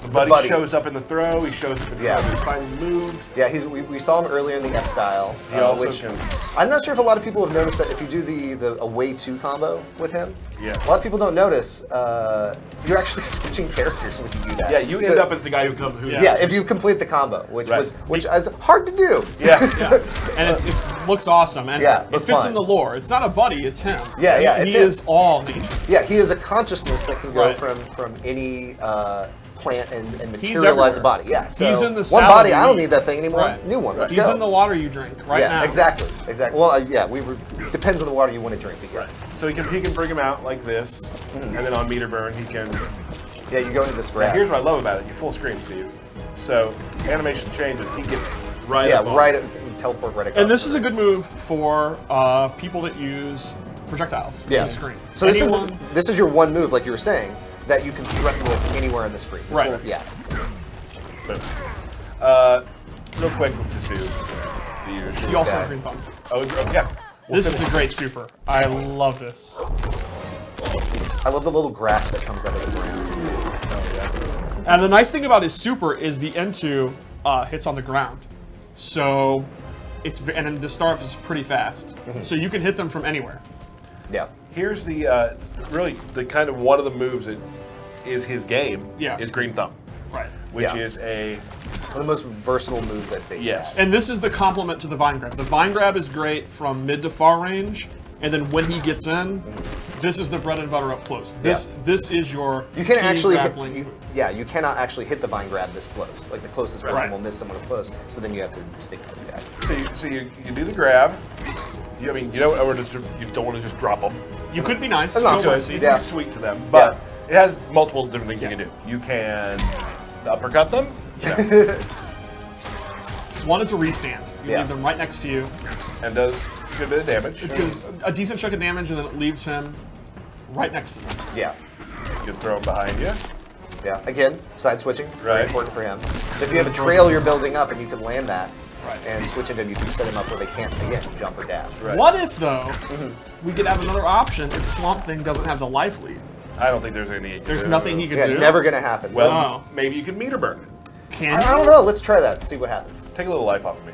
The buddy, buddy. shows up in the throw. He shows up in Yeah. some of his final moves. Yeah, we saw him earlier in the F style. He also which can. I'm not sure if a lot of people have noticed that if you do the away 2 combo with him, Yeah. a lot of people don't notice you're actually switching characters when you do that. Yeah, you So- end up as the guy who comes. Who, Yeah, if you complete the combo, which Right. is hard to do. Yeah. Yeah, and it looks awesome, and Yeah, it but fits fun. in the lore. It's not a buddy; it's him. Yeah, yeah, He it's him. is all nature. Yeah, he is a consciousness that can go Right. from any plant and He's materialize a everywhere. body. Yeah, so He's in the one salad body. you I don't eat. need that thing anymore. Right. New one. Let's He's go. in the water you drink right yeah, now. exactly. Well, yeah, depends on the water you want to drink. But yes. So he can bring him out like this, and then on meter burn he can. Yeah, you go into this Now, grab. here's what I love about it. You full screen, Steve. So animation changes. He gets right. yeah, up on right. it. Teleport right across. And this the is a room. good move for people that use projectiles. Yeah. On the screen. So this Anyone, this is your one move, like you were saying, that you can threaten with anywhere on the screen. This Right. will- yeah. Boom. Real quick, let's just do the usual. you also guy. have green thumb. Oh, yeah. We'll This is finish- a great super. I love this. I love the little grass that comes out of the ground. And the nice thing about his super is the N2 hits on the ground, so and then the startup is pretty fast, so you can hit them from anywhere. Yeah. Here's the really the kind of one of the moves that is his game. Yeah. Is green thumb, Right. which Yeah. is a One of the most versatile moves I'd say. he yes. has. And this is the complement to the vine grab. The vine grab is great from mid to far range, and then when he gets in, this is the bread and butter up close. This is your You can key actually hit, grappling move. you cannot actually hit the vine grab this close. Like the closest one Right. will miss someone up close. So then you have to stick to this guy. So you do the grab. You don't want to just drop them. You could be nice. That's not show good. mercy. You Yeah. can be sweet to them, but Yeah. it has multiple different things Yeah. you can do. You can uppercut them. Yeah. One is a restand. You Yeah. leave them right next to you. And does a good bit of damage. It does a decent chunk of damage, and then it leaves him right next to you. Yeah. You can throw them behind you. Yeah. Again, side switching. Very Right. important for him. So if you have a trail you're building up and you can land that Right. and switch it, and you can set him up where they can't, again, jump or dash. Right. What if, though, we could have another option if Swamp Thing doesn't have the life lead? I don't think there's anything. There's nothing he can Yeah, do. never going to happen. Well, Wow. maybe you can meter burn it. Can I you? don't know. Let's try that. See what happens. Take a little life off of me.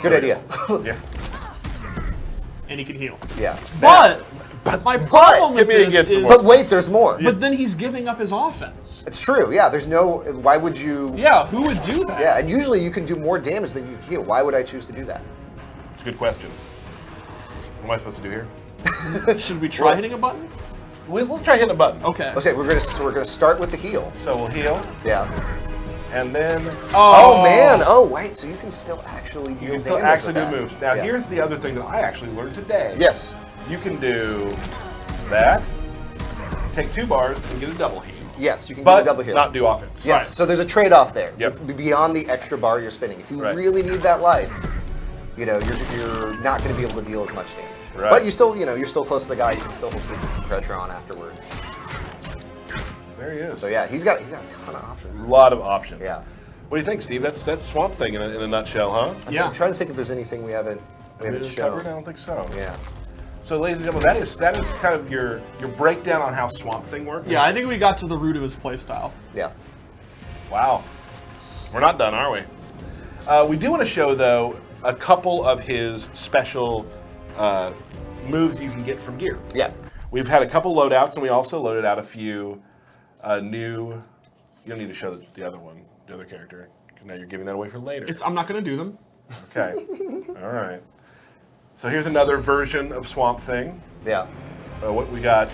Good idea. Yeah. And he can heal. yeah. But my problem with give me a this get some is, more. But wait, there's more. but then he's giving up his offense. It's true. Yeah. There's no. Why would you? Yeah, who would do that? Yeah. And usually you can do more damage than you can heal. Why would I choose to do that? It's a good question. What am I supposed to do here? Should we try hitting a button? Let's try hitting a button. Okay. Okay, we're gonna start with the heal. So we'll heal, Yeah. and then Oh, man. Oh wait. So you can still actually deal you can still damage actually with do that. moves. Now Yeah. here's the other thing that I actually learned today. Yes. You can do that, take 2 bars, and get a double heal. Yes, you can But get a double heal. not do offense. Yes. Right. So there's a trade-off there. Yep. It's beyond the extra bar you're spinning. If you Right. really need that life, you're not going to be able to deal as much damage. Right. But you still, you're still close to the guy. You can still hopefully get some pressure on afterwards. There he is. So yeah, he's got a ton of options. A lot of options. Yeah. What do you think, Steve? That's Swamp Thing in a nutshell, huh? Yeah. I'm trying to think if there's anything we haven't Covered? I shown. don't think so. Yeah. So, ladies and gentlemen, that is kind of your breakdown on how Swamp Thing works. Yeah, I think we got to the root of his playstyle. Yeah. Wow. We're not done, are we? We do want to show, though, a couple of his special moves you can get from gear. Yeah. We've had a couple loadouts, and we also loaded out a few new. You don't need to show the other one, the other character. Now you're giving that away for later. I'm not going to do them. Okay. All right. So here's another version of Swamp Thing. Yeah. What we got?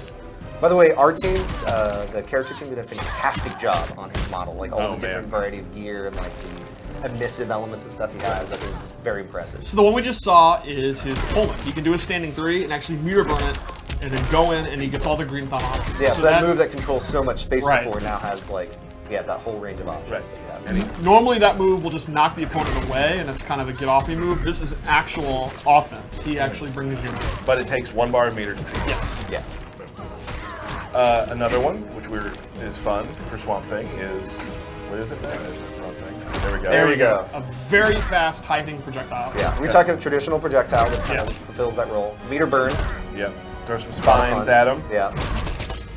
By the way, our team, the character team, did a fantastic job on his model. Like all Oh, the different man. variety of gear and like the emissive elements and stuff he has. I think very impressive. So the one we just saw is his Pullman. He can do a standing 3 and actually meter burn it, and then go in, and he gets all the green thumb options. Yeah. So that move that controls so much space Right. before now has like that whole range of options Right. that you have. And Normally that move will just knock the opponent away, and it's kind of a get-off-me move. This is actual offense. He actually brings you in. but it takes 1 bar of meter to do. Yes. Yes. Another one, which is fun for Swamp Thing is what is it? There it is, Swamp Thing. There we go. There we go. A very fast hitting projectile. Yeah, we talk about traditional projectile. This kind of fulfills that role. Meter burn. Yep. Throw some spines at him. Yeah.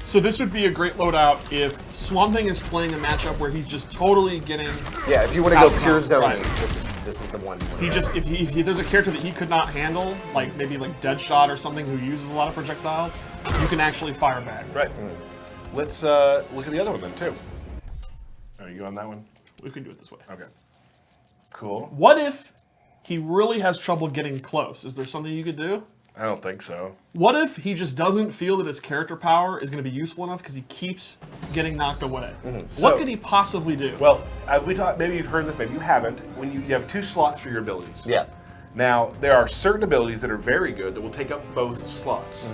So this would be a great loadout if Swamp Thing is playing a matchup where he's just totally getting. Yeah, if you want to go Outcome, pure zoning, right. this is the one. He just if there's a character that he could not handle, like maybe like Deadshot or something who uses a lot of projectiles, you can actually fire back. Right. Let's look at the other one then too. Are you on that one? We can do it this way. Okay. Cool. What if he really has trouble getting close? Is there something you could do? I don't think so. What if he just doesn't feel that his character power is going to be useful enough because he keeps getting knocked away? So- What could he possibly do? Well, we talked. Maybe you've heard this. Maybe you haven't. When you have 2 slots for your abilities. Yeah. Now there are certain abilities that are very good that will take up both slots.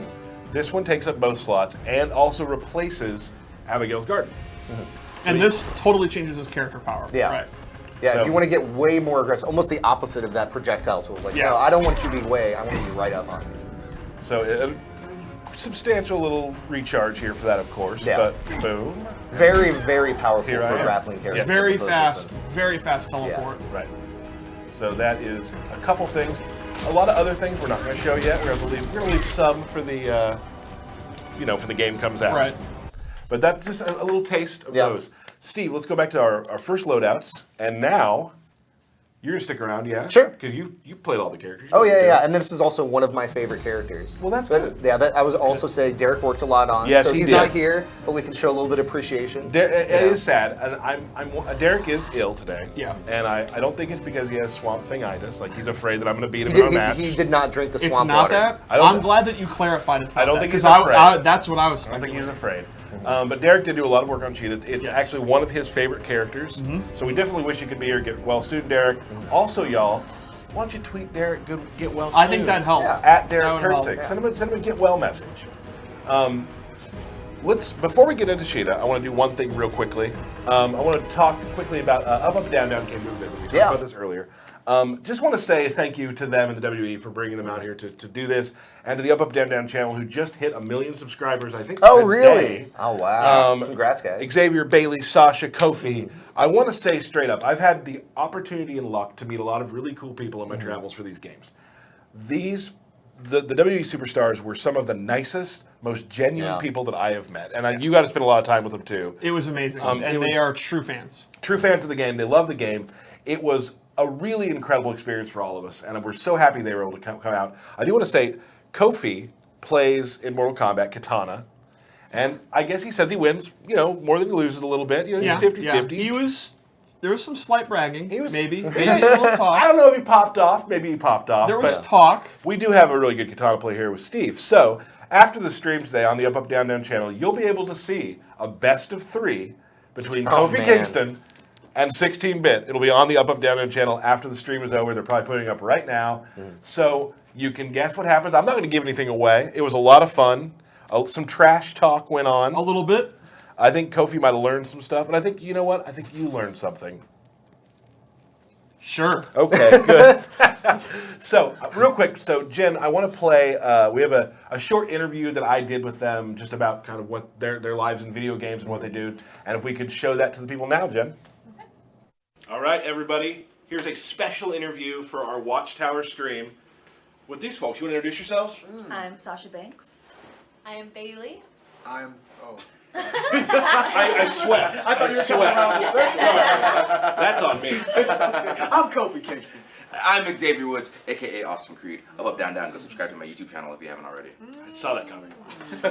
This one takes up both slots and also replaces Abigail's Garden. And this totally changes his character power. Yeah. Right. Yeah, So- if you want to get way more aggressive, almost the opposite of that projectile tool. Like, Yeah. no, I don't want you to be way, I want you to be right up on you. So a substantial little recharge here for that, of course. Yeah. But boom. Very, very powerful Here for I a am. grappling character. Yeah. Very as opposed to fast, this very fast teleport. Right. So that is a couple things. A lot of other things we're not going to show yet. We're going to leave some for the, for the game comes out. Right. But that's just a little taste of Yeah. those. Steve, let's go back to our first loadouts, and now you're gonna stick around, yeah? Sure. Because you played all the characters. Oh You yeah, did. yeah, and this is also one of my favorite characters. Well, that's But, good. Yeah, that I would also say Derek worked a lot on. Yes, so he he's did. not here, but we can show a little bit of appreciation. It is sad, and Derek is ill today. Yeah. And I don't think it's because he has Swamp Thingitis. Like he's afraid that I'm gonna beat He him in a did, match. he did not drink the It's swamp not water. that. I don't I'm thi- glad that you clarified it's not I don't that, think he's 'cause afraid. that's what I was I don't think thinking. he's afraid. But Derek did do a lot of work on Cheetah. It's Yes. actually one of his favorite characters. So we definitely wish you could be here. Get well soon, Derek. Also, y'all, why don't you tweet Derek? Get well soon. I think that'd help. Yeah. At Derek That would help. Kurtzik. Send him a get well message. Before we get into Cheetah, I want to do one thing real quickly. I want to talk quickly about up, down, down game movement. We talked about this earlier. Just want to say thank you to them and the WWE for bringing them out here to do this, and to the Up, Down, Down channel who just hit 1 million subscribers. I think. Oh today. really? Oh wow! Congrats, guys. Xavier, Bailey, Sasha, Kofi. I want to say straight up, I've had the opportunity and luck to meet a lot of really cool people on my travels for these games. The WWE superstars were some of the nicest, most genuine people that I have met, and you got to spend a lot of time with them too. It was amazing, it and was- they are true fans. True fans of the game, they love the game. It was a really incredible experience for all of us, and we're so happy they were able to come out. I do want to say, Kofi plays in Mortal Kombat Katana. And I guess he says he wins, more than he loses a little bit. He's 50-50. There was some slight bragging. He was- maybe a little talk. I don't know if he popped off. Maybe he popped off. There was but talk. we do have a really good katana play here with Steve. So after the stream today on the Up, Down, Down channel, you'll be able to see a best of 3 between Kofi man. Kingston and 16-Bit. It'll be on the Up, Down, Down channel after the stream is over. They're probably putting it up right now. So you can guess what happens. I'm not going to give anything away. It was a lot of fun. Some trash talk went on. A little bit. I think Kofi might have learned some stuff, and I think, you know what? I think you learned something. Sure. Okay, good. So, real quick, Jen, I want to play, we have a short interview that I did with them just about kind of what their lives in video games and what they do, and if we could show that to the people now, Jen. Okay. All right, everybody, here's a special interview for our Watchtower stream with these folks. You want to introduce yourselves? I'm Sasha Banks. I am Bailey. I sweat. I sweat. That's on me. I'm Kofi Kingston. I'm Xavier Woods, aka Austin Creed. Up, down, down. Go subscribe to my YouTube channel if you haven't already. I saw that coming.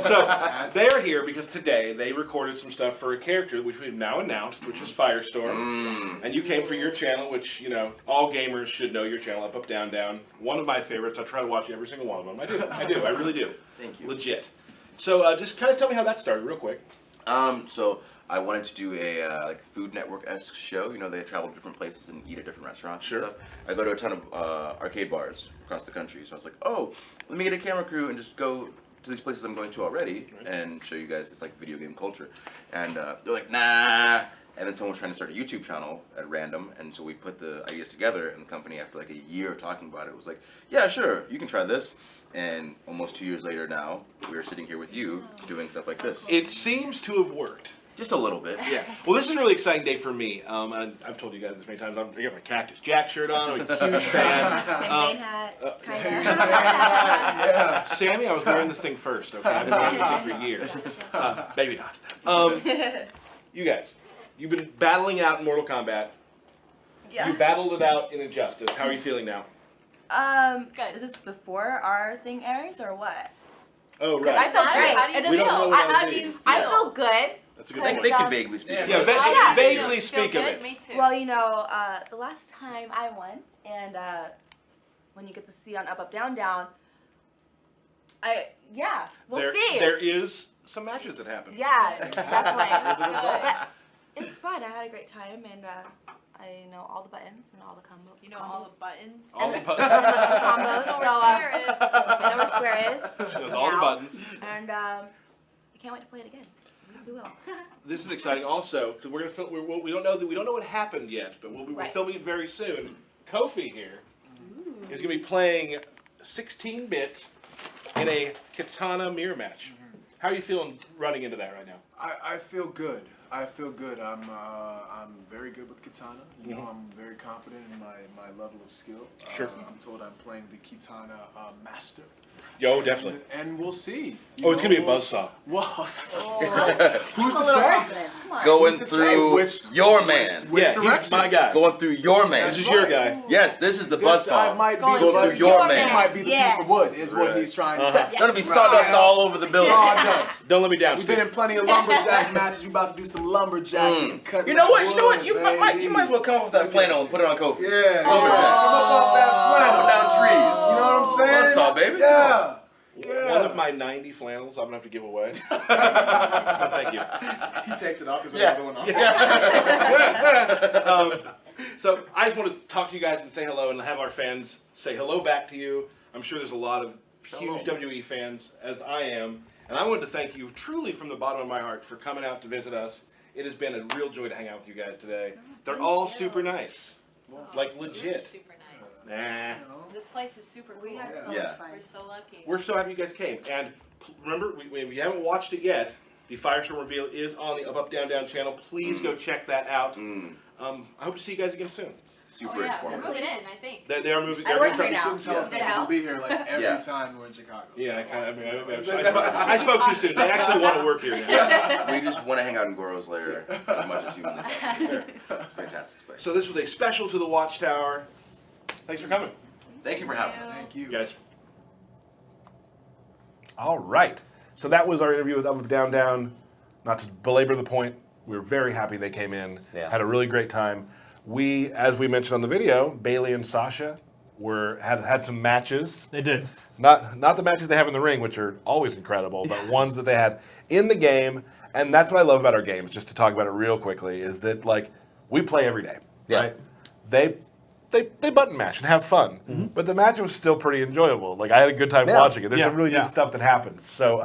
So they're here because today they recorded some stuff for a character which we've now announced, which is Firestorm. And you came for your channel, which all gamers should know your channel. Up, down, down. One of my favorites. I try to watch every single one of them. I do. I really do. Thank you. Legit. So just kind of tell me how that started, real quick. So I wanted to do a Food Network-esque show. They travel to different places and eat at different restaurants. Sure. And stuff. I go to a ton of arcade bars across the country. So I was like, oh, let me get a camera crew and just go to these places I'm going to already and show you guys this video game culture. And they're like, nah. And then someone was trying to start a YouTube channel at random, and so we put the ideas together. And the company, after a year of talking about it, was like, yeah, sure, you can try this. And almost 2 years later now, we're sitting here with you doing stuff like this. It seems to have worked. Just a little bit. Yeah. Well, this is a really exciting day for me. I've told you guys this many times. I got my Cactus Jack shirt on. I'm a huge fan. Same Zane hat, kind of. Yeah. Sammy, I was wearing this thing first. Okay, I've been wearing this thing for years. Maybe not. You guys, you've been battling out in Mortal Kombat. Yeah. You battled it out in Injustice. How are you feeling now? Is this before our thing airs or what? Oh, Because I right. feel great. How do you We don't know feel? what How that'll do be. you feel? I feel good. That's a good They thing. can vaguely speak. Yeah. Yeah, Yeah. vaguely Feel speak of good? it. Me too. Well, you know, the last time I won, and when you get to see on Up Up Down Down, we'll see. There is some matches that happen. Yeah, definitely. As a result. But it was fun. I had a great time, and I know all the buttons and all the combos. You know all the buttons. All the combos. I know So where Square is. I know where Square is. She knows all the now, buttons. And I can't wait to play it again. At least we will. This is exciting also because we're gonna film. We don't know what happened yet, but we're Right. filming it very soon. Kofi here is gonna be playing 16-bit in a katana mirror match. How are you feeling running into that right now? I feel good. I feel good. I'm very good with katana. You know, I'm very confident in my level of skill. Sure. I'm told I'm playing the katana master. Yo, definitely. And we'll see. Oh, it's gonna be a buzzsaw. Well, Who's who's a to little say? confidence. Come on. Going Who's to say through which- your man. Which Yeah, he's direction? my guy. Going through your man. This is your guy. Yes, this is the This I buzzsaw. might be Going the through buzz- your It man. might be the Yeah. piece of wood, is what Right. he's trying to say. Gonna be sawdust all over the building. Sawdust. Don't let me down. We've been in plenty of lumberjack matches. We about to do some lumberjack. Cutting You know what? that You know what? wood, You baby. might as well come off that flannel and put it on Kofi. Yeah. Lumberjack. Come up off that flannel. Chopping down trees. You know what I'm saying? Buzzsaw, baby. Yeah. Yeah. One of my 90 flannels I'm gonna have to give away. No, thank you. He takes it off. There's Yeah. another one on. So I just want to talk to you guys and say hello and have our fans say hello back to you. I'm sure there's a lot of huge WWE fans, as I am. And I wanted to thank you truly from the bottom of my heart for coming out to visit us. It has been a real joy to hang out with you guys today. They're all super nice. Like You're legit. super nice. Nah. This place is super cool. We had so Yeah. much fun. We're so lucky. We're so happy you guys came. And remember, if you haven't watched it yet, the Firestorm reveal is on the Up Up Down Down channel. Please go check that out. I hope to see you guys again soon. Super Oh yeah, we're informative. moving in, I think. They are moving. I they're work moving- here now. Shouldn't tell us Yeah. that. We'll be here like every Yeah. time we're in Chicago. Yeah, so. I spoke too soon. They actually want to work here now. We just want to hang out in Goro's lair as much as humanly possible. Fantastic space. So this was a special to the Watchtower. Thanks for coming, Thank you for having me. Thank you. guys. All right. So that was our interview with Up Up Down Down. Not to belabor the point, we were very happy they came in. Yeah. Had a really great time. We, as we mentioned on the video, Bailey and Sasha had some matches. They did. Not the matches they have in the ring, which are always incredible, but ones that they had in the game. And that's what I love about our games, just to talk about it real quickly, is that like we play every day. Yeah. Right? They button mash and have fun. But the match was still pretty enjoyable. Like I had a good time Yeah. watching it. There's Yeah, some really yeah. good stuff that happens. So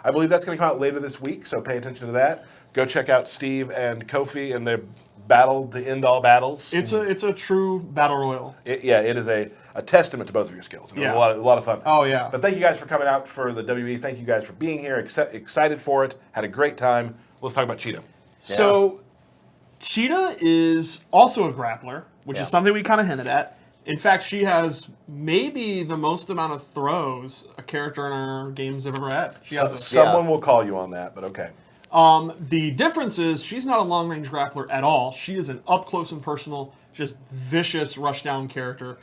I believe that's gonna come out later this week, so pay attention to that. Go check out Steve and Kofi and their battle to end all battles. It's a true battle royal. It is a testament to both of your skills. And it was Yeah. a lot of fun. Oh, yeah. But thank you guys for coming out for the WWE. Thank you guys for being here. Excited for it. Had a great time. Let's talk about Cheetah. So, Cheetah is also a grappler, which Yeah. is something we kind of hinted at. In fact, she has maybe the most amount of throws a character in our games have ever had. She has a Someone will call you on that, but okay. The difference is she's not a long-range grappler at all. She is an up-close and personal, just vicious rush-down character.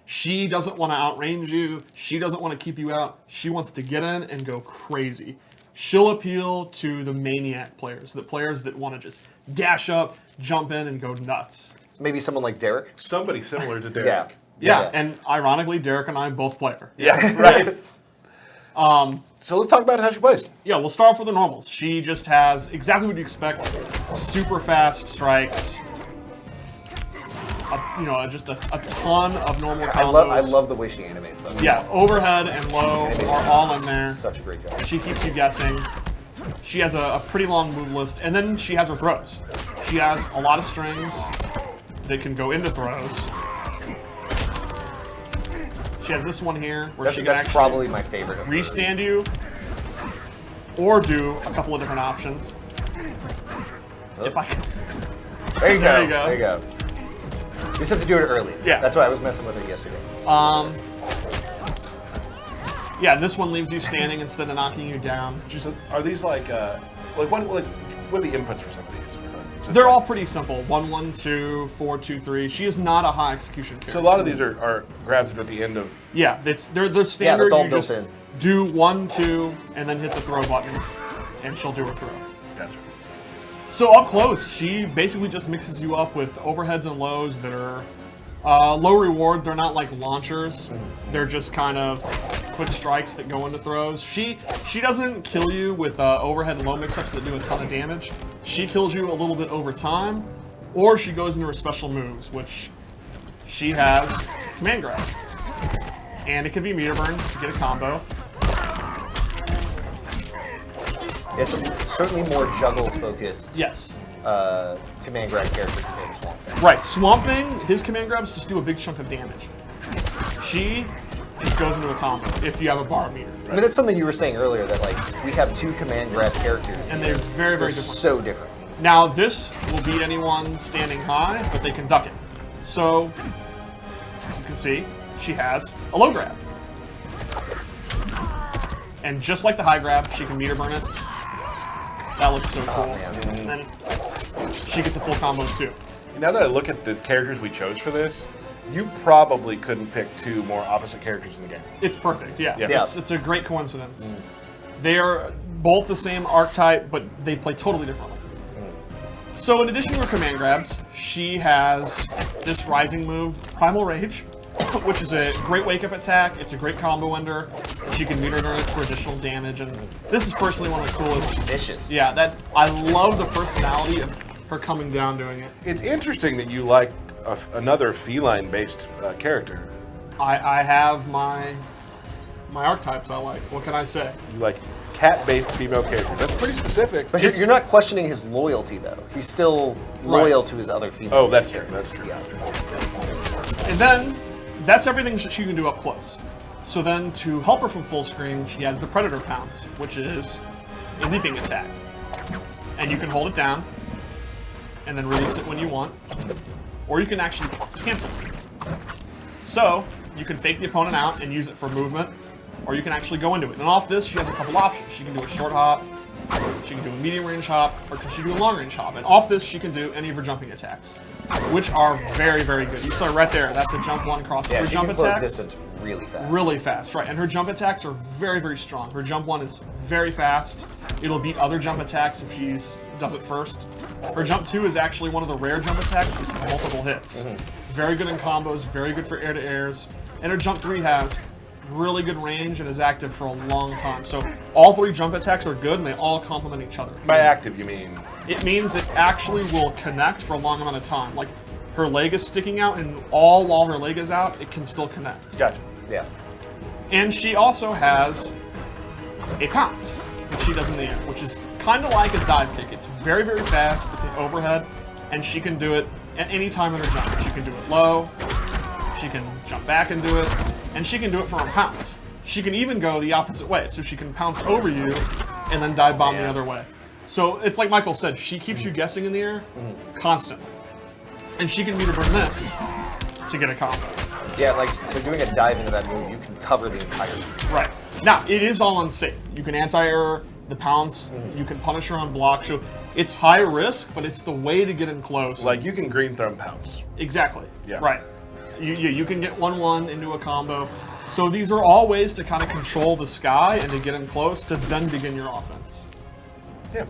She doesn't want to outrange you. She doesn't want to keep you out. She wants to get in and go crazy. She'll appeal to the maniac players, the players that want to just dash up, jump in, and go nuts. Maybe someone like Derek. Somebody similar to Derek. Yeah. Yeah, Yeah. and ironically, Derek and I both play her. Yeah, right. So let's talk about how she plays. Yeah, we'll start off with the normals. She just has exactly what you expect. Super fast strikes. Just a ton of normal combos. I love the way she animates. By the way. Yeah, overhead and low Animation are is all in there. Such a great job. She keeps you guessing. She has a pretty long move list, and then she has her throws. She has a lot of strings that can go into throws. She has this one here where she can That's actually probably my favorite. Of her. restand you, or do a couple of different options. If I can. There you go. There you go. There you go. You just have to do it early. Yeah. That's why I was messing with it yesterday. Yeah, this one leaves you standing instead of knocking you down. Are these like what are the inputs for some of these? Just They're like- all pretty simple. 1, 1, 2, 4, 2, 3. She is not a high execution character. So a lot of these are grabs that are at the end of. Yeah, they're the standard. that's all you built just in. Do 1, 2, and then hit the throw button, and she'll do her throw. Gotcha. So up close, she basically just mixes you up with overheads and lows that are low reward. They're not like launchers. They're just kind of quick strikes that go into throws. She doesn't kill you with overhead and low mix-ups that do a ton of damage. She kills you a little bit over time, or she goes into her special moves, which she has command grab. And it can be meter burn to get a combo. Yeah, so certainly more juggle-focused Yes. command grab character compared to Swamp Thing. Right, Swamp Thing, his command grabs just do a big chunk of damage. She just goes into a combo if you have a bar meter. I mean, that's something you were saying earlier, that like we have 2 command grab characters. And here. they're very, very They're different. so different. Now, this will beat anyone standing high, but they can duck it. So, you can see, she has a low grab. And just like the high grab, she can meter burn it. That looks so cool. man. And then she gets a full combo too. Now that I look at the characters we chose for this, you probably couldn't pick 2 more opposite characters in the game. It's perfect, yeah. Yeah. It's a great coincidence. They are both the same archetype, but they play totally differently. So in addition to her command grabs, she has this rising move, Primal Rage, which is a great wake-up attack. It's a great combo ender. She can meter burn it for additional damage, and this is personally one of the coolest. Vicious. Yeah, that I love the personality of her coming down doing it. It's interesting that you like another feline-based character. I have my archetypes I like. What can I say? You like cat-based female characters. That's pretty specific. But you're not questioning his loyalty, though. He's still loyal to his other female. Oh, that's true. That's true. Yes. And then, that's everything she can do up close. So then, to help her from full screen, she has the Predator Pounce, which is a leaping attack. And you can hold it down, and then release it when you want. Or you can actually cancel it. So, you can fake the opponent out and use it for movement, or you can actually go into it. And off this, she has a couple options. She can do a short hop, she can do a medium range hop, or can she do a long range hop? And off this, she can do any of her jumping attacks, which are very, very good. You saw right there, that's a jump 1 cross. Yeah, her she jump can close attacks, distance really fast. really fast, right. And her jump attacks are very, very strong. Her jump 1 is very fast. It'll beat other jump attacks if she does it first. Her jump 2 is actually one of the rare jump attacks with multiple hits. Very good in combos, very good for air-to-airs. And her jump 3 has really good range and is active for a long time. So all 3 jump attacks are good and they all complement each other. By active, you mean? It means it actually will connect for a long amount of time. Like her leg is sticking out and all while her leg is out, it can still connect. Gotcha. Yeah. And she also has a pounce, which she does in the air, which is kind of like a dive kick. It's very, very fast. It's an overhead, and she can do it at any time in her jump. She can do it low, she can jump back and do it, and she can do it from a pounce. She can even go the opposite way, so she can pounce over you and then dive bomb the other way. So it's like Michael said, she keeps you guessing in the air constantly. And she can meter burn this to get a combo. Yeah, like, so doing a dive into that move, you can cover the entire screen. Right. Now, it is all unsafe. You can anti-air the pounce, you can punish her on block, so it's high risk, but it's the way to get in close. Like you can green thumb pounce. Exactly. Yeah. Right. You can get 1-1 into a combo. So these are all ways to kind of control the sky and to get in close to then begin your offense. Yeah.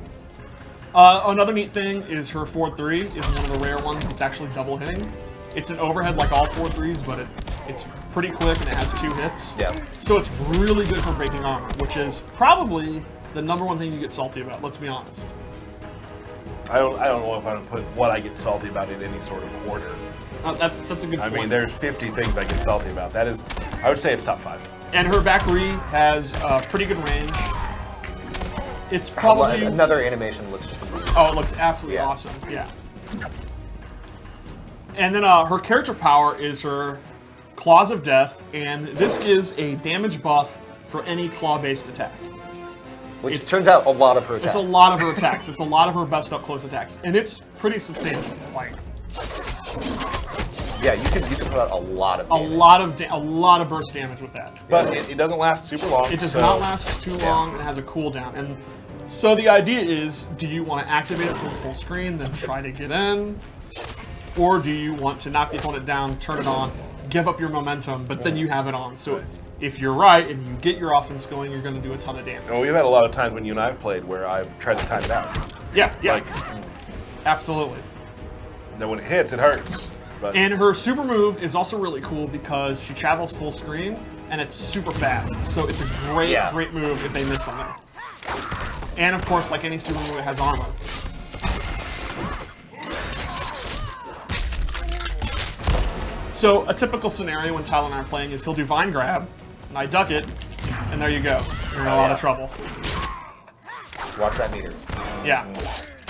Another neat thing is her 4-3 is one of the rare ones that's actually double hitting. It's an overhead like all 4-3s, but it's pretty quick and it has 2 hits. Yeah. So it's really good for breaking armor, which is probably the #1 thing you get salty about, let's be honest. I don't know if I would put what I get salty about in any sort of order. That's a good I point. mean, there's 50 things I get salty about. That is, I would say it's top 5. And her back re has pretty good range. It's probably Another animation looks just amazing. Oh, it looks absolutely awesome. Yeah. And then her character power is her Claws of Death, and this gives a damage buff for any claw-based attack. Which turns out a lot of her attacks. It's a lot of her attacks. It's a lot of her best up-close attacks, and it's pretty substantial. Like yeah, you can put out a lot of a damage. lot of burst damage with that. But it doesn't last super long. It does not last too long. It has a cooldown, and so the idea is: do you want to activate it from full screen, then try to get in, or do you want to knock the opponent down, turn it on, give up your momentum, but then you have it on? So if you're right and you get your offense going, you're going to do a ton of damage. And we've had a lot of times when you and I have played where I've tried to time it out. Yeah, yeah, Like, absolutely. and then when it hits, it hurts. But And her super move is also really cool because she travels full screen and it's super fast. So it's a great, great move if they miss something. And of course, like any super move, it has armor. So a typical scenario when Tyler and I are playing is he'll do Vine Grab, and I duck it, and there you go. You're in a lot of trouble. Watch that meter. Yeah.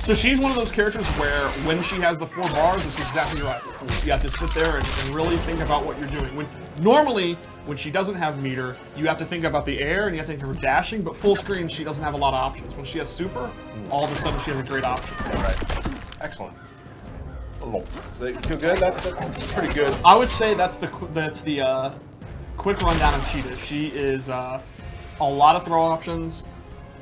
So she's one of those characters where when she has the 4 bars, it's exactly right. You have to sit there and really think about what you're doing. Normally, when she doesn't have meter, you have to think about the air and you have to think of her dashing, but full screen, she doesn't have a lot of options. When she has super, all of a sudden she has a great option. right. Excellent. Oh, does it feel good? That's pretty good. I would say that's the quick rundown of Cheetah. She is a lot of throw options.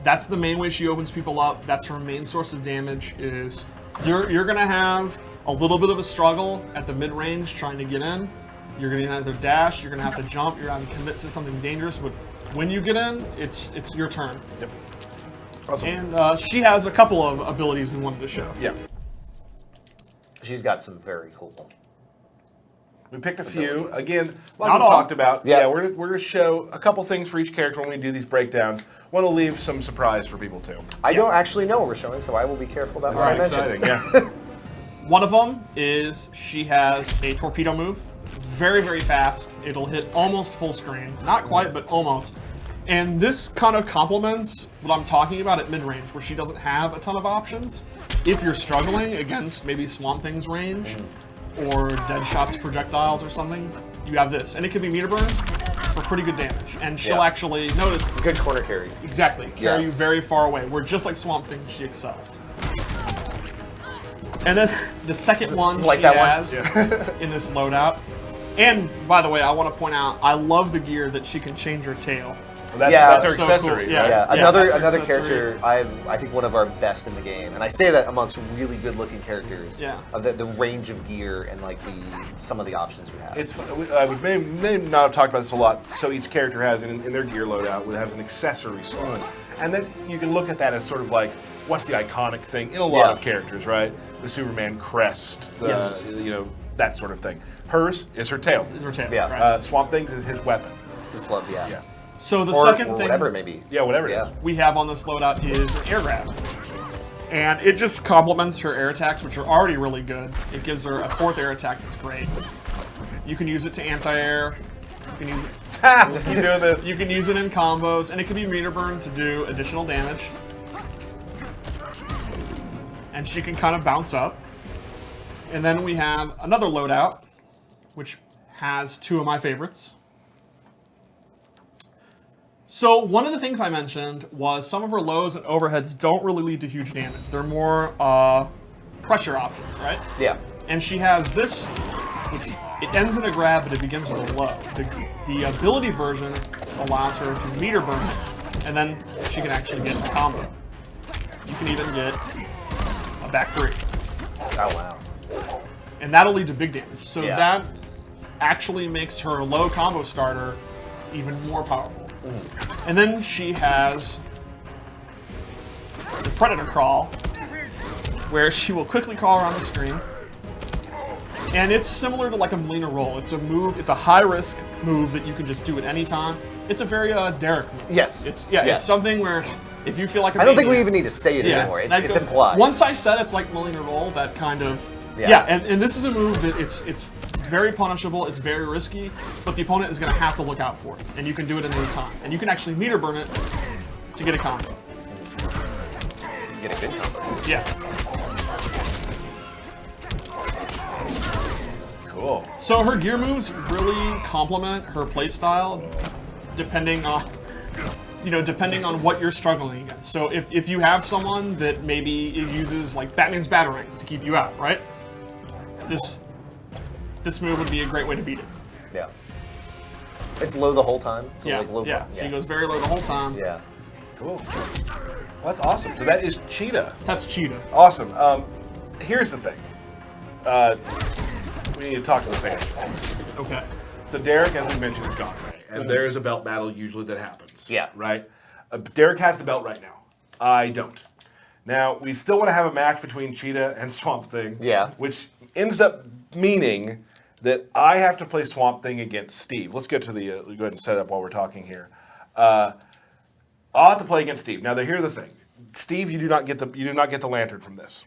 That's the main way she opens people up. That's her main source of damage. Is you're gonna have a little bit of a struggle at the mid range trying to get in. You're gonna either dash, you're gonna have to jump, you're gonna commit to something dangerous. But when you get in, it's your turn. Yep. Awesome. And she has a couple of abilities we wanted to show. Yeah. She's got some very cool. We picked a few. Again, like Not we all. talked about, Yeah. we're going to show a couple things for each character when we do these breakdowns. Want to leave some surprise for people too. I don't actually know what we're showing, so I will be careful about what I mention. Exciting, yeah. One of them is she has a torpedo move. Very, very fast. It'll hit almost full screen. Not quite, but almost. And this kind of complements what I'm talking about at mid-range, where she doesn't have a ton of options. If you're struggling against maybe Swamp Thing's range, or Deadshot's projectiles or something, you have this. And it can be meter burn for pretty good damage. And she'll actually, notice, Good corner carry. exactly, carry you very far away, where just like Swamp Thing, she excels. And then the second one like she that one? has in this loadout. And by the way, I want to point out, I love the gear that she can change her tail. That's her So accessory, cool. right? Yeah, Yeah, another that's her another accessory. character I think one of our best in the game, and I say that amongst really good looking characters. Yeah. Of the range of gear and like some of the options we have. It's we may not have talked about this a lot. So each character has in their gear loadout has an accessory slot, and then you can look at that as sort of like what's the iconic thing in a lot of characters, right? The Superman crest, that sort of thing. Hers is her tail. Is her tail, Yeah. right. Swamp Thing's is his weapon. His club, yeah. Yeah. So the Or second thing whatever it may be. Yeah, whatever it is. we have on this loadout is an air grab. And it just complements her air attacks, which are already really good. It gives her a 4th air attack that's great. You can use it to anti-air. You can use it. Keep doing this. You can use it in combos, and it can be meter burn to do additional damage. And she can kind of bounce up. And then we have another loadout, which has 2 of my favorites. So one of the things I mentioned was some of her lows and overheads don't really lead to huge damage. They're more pressure options, right? Yeah. And she has this, which it ends in a grab, but it begins with a low. The ability version allows her to meter burn it, and then she can actually get a combo. You can even get a back 3. Oh wow. And that'll lead to big damage. So Yeah. that actually makes her low combo starter even more powerful. And then she has the Predator Crawl, where she will quickly crawl around the screen. And it's similar to like a Melina roll. It's a move, it's a high risk move that you can just do at any time. It's a very Derek move. Yes. It's Yes. it's something where if you feel like a I don't think we maniac- even need to say it anymore. that It's goes- implied. Once I said it's like Melina roll, that kind of Yeah. and this is a move that it's very punishable, it's very risky, but the opponent is going to have to look out for it, and you can do it at any time. And you can actually meter burn it to get a combo. Get a good combo. Yeah. Cool. So her gear moves really complement her playstyle, depending on what you're struggling against. So if you have someone that maybe uses like Batman's batarangs to keep you out, right? This move would be a great way to beat it. Yeah. It's low the whole time. So Yeah, like low yeah. She goes very low the whole time. Yeah. Cool. Well, that's awesome. So that is Cheetah. That's Cheetah. Awesome. Here's the thing. We need to talk to the fans. Okay. So Derek, as we mentioned, is gone, right? And there is a belt battle usually that happens. Yeah. Right? Derek has the belt right now. I don't. Now, we still want to have a match between Cheetah and Swamp Thing. Yeah. Which ends up meaning that I have to play Swamp Thing against Steve. Let's get to the, go ahead and set it up while we're talking here. I'll have to play against Steve. Now, here's the thing. Steve, you do not get the lantern from this.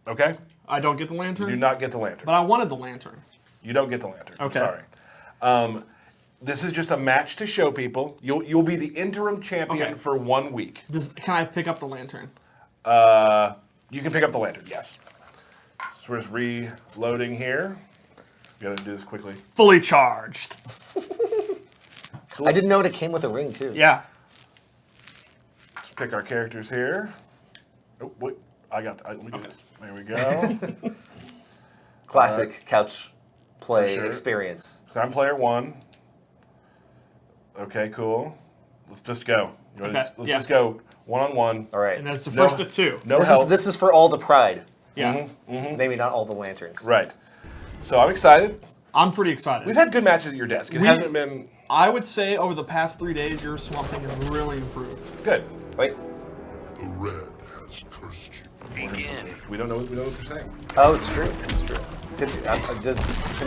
Okay? I don't get the lantern? You do not get the lantern. But I wanted the lantern. You don't get the lantern. Okay. I'm sorry. This is just a match to show people. You'll be the interim champion Okay. for 1 week. Can I pick up the lantern? You can pick up the lantern, yes. So we're just reloading here. We gotta do this quickly. Fully charged. I didn't know it came with a ring too. Yeah. Let's pick our characters here. Oh, wait. I got let me do this. There we go. Classic couch play For sure. experience. So I'm player 1. Okay, cool. Let's just go. Okay, Let's yeah. just go one-on-one. All right. And that's the No- first of 2. No This help. is this is for all the pride. Yeah. Maybe not all the lanterns. Right. So I'm excited. I'm pretty excited. We've had good matches at your desk. It hasn't been I would say over the past 3 days, your Swamp Thing has really improved. good. Wait. The red has cursed you. We don't know what they're saying. Oh, it's true. It's true. Can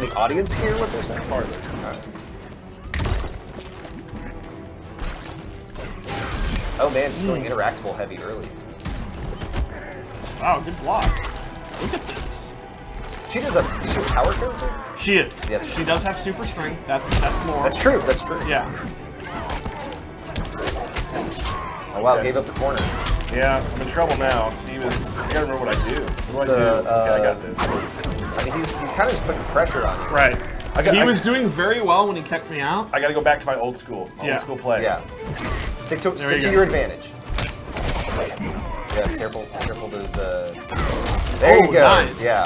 the audience hear what they're saying? Hardly. All right. Oh man, just going interactable heavy early. Wow, good block. Look at this. Is she a power character? She is. Yeah. She does have super strength. That's lore. That's true. That's true. Yeah. Oh wow, Okay. gave up the corner. Yeah, I'm in trouble now. Steve is. I gotta remember what I do. What do I So, do? Okay, I got this. I mean, he's kind of just putting pressure on you. Right. He I was doing very well when he kicked me out. I gotta go back to my old school. Yeah. Old school play. Yeah. Stick to you go. your advantage. Yeah, careful those. There you go. Nice. Yeah.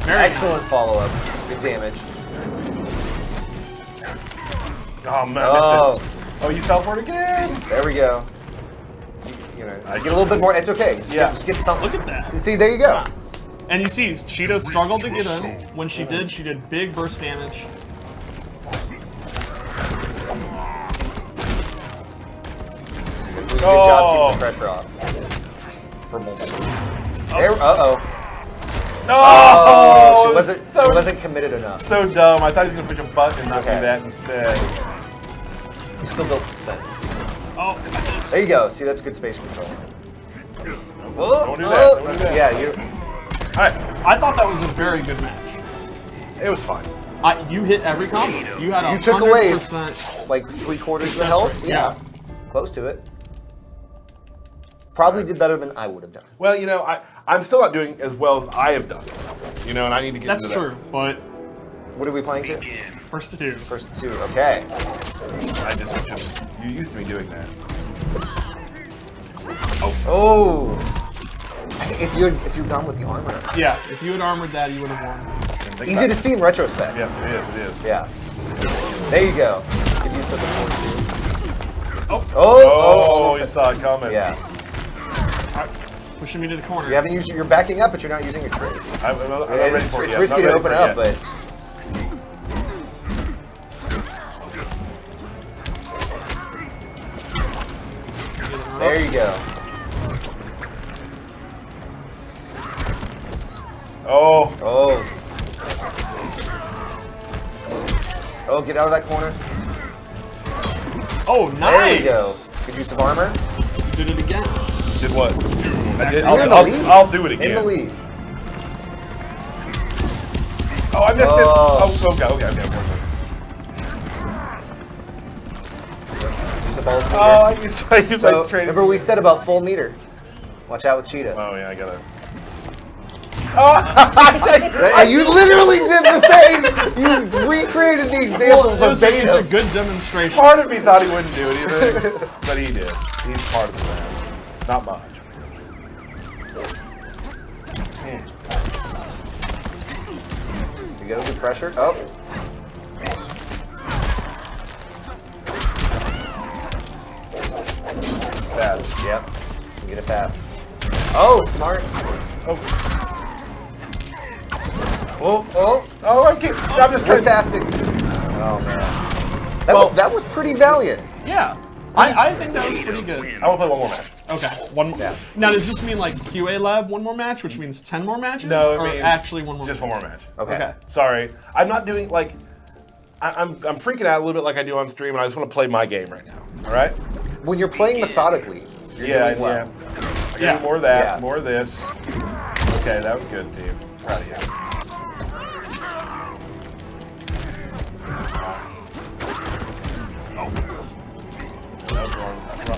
Very Excellent follow-up. Good damage. Oh man, I Oh, missed it. Oh, you fell for it again. there we go. You know, get a little bit more. It's okay. Just get something. Look at that. See, there you go. And you see, Cheetah struggled to get in. When she did big burst damage. Good job keeping the pressure off. For multiple. There. No! Oh, it was she wasn't committed enough. so dumb. I thought he was gonna push a button and not okay. do that instead. You still built suspense. Oh, look at this. There you go. See, that's good space control. Don't do that. Don't do that. Yeah, you. All right, I thought that was a very good match. it was fine. You hit every combo. You had 100%. You took away like 3/4 of the health. Yeah. Close to it. Probably did better than I would have done. Well, you know, I'm still not doing as well as I have done. You know, and I need to get That's into true, but What are we playing to? first to 2. First 2. Okay. that. You used to be doing that. Oh. If you'd gone with the armor. Yeah, if you had armored that, you would have won. Easy to see in retrospect. Yeah, it is. Yeah. There you go. Good use of the force too. Oh, Oh, almost you saw it coming. Yeah. pushing me to the corner. You haven't used. You're backing up, but you're not using a trade. I'm not ready It's for it yet. risky Not to ready open for it up, yet. but. There you go. Oh, Oh. Oh, get out of that corner. Oh, There nice. you go. Good use of armor. Did it again. did what? I did. You're in the lead. I'll do it again. In the lead. Oh, I missed Oh. it. Oh, okay. Use the balls. Oh, I used So my trade. remember we said about full meter. Watch out with Cheetah. Oh yeah, I gotta. You literally did the thing. You recreated the example It was a verbatim. good demonstration. Part of me thought he wouldn't do anything, but he did. He's part of the plan. Not much. You got good pressure. Oh. Bad. Yep. You get it fast. Oh, smart. Oh. Oh, I'm just trying. fantastic. Oh man. That was pretty valiant. Yeah. I think that was pretty good. I want to play one more match. Okay, one more. Now, does this mean like QA Lab one more match, which means 10 more matches? No, it or means actually one more. just one more match. Okay. Sorry, I'm not doing like. I'm freaking out a little bit like I do on stream, and I just want to play my game right now. All right? When you're playing methodically, you're doing well. I gotta do more of that, Yeah. more of this. Okay, that was good, Steve. Proud of you. That was wrong.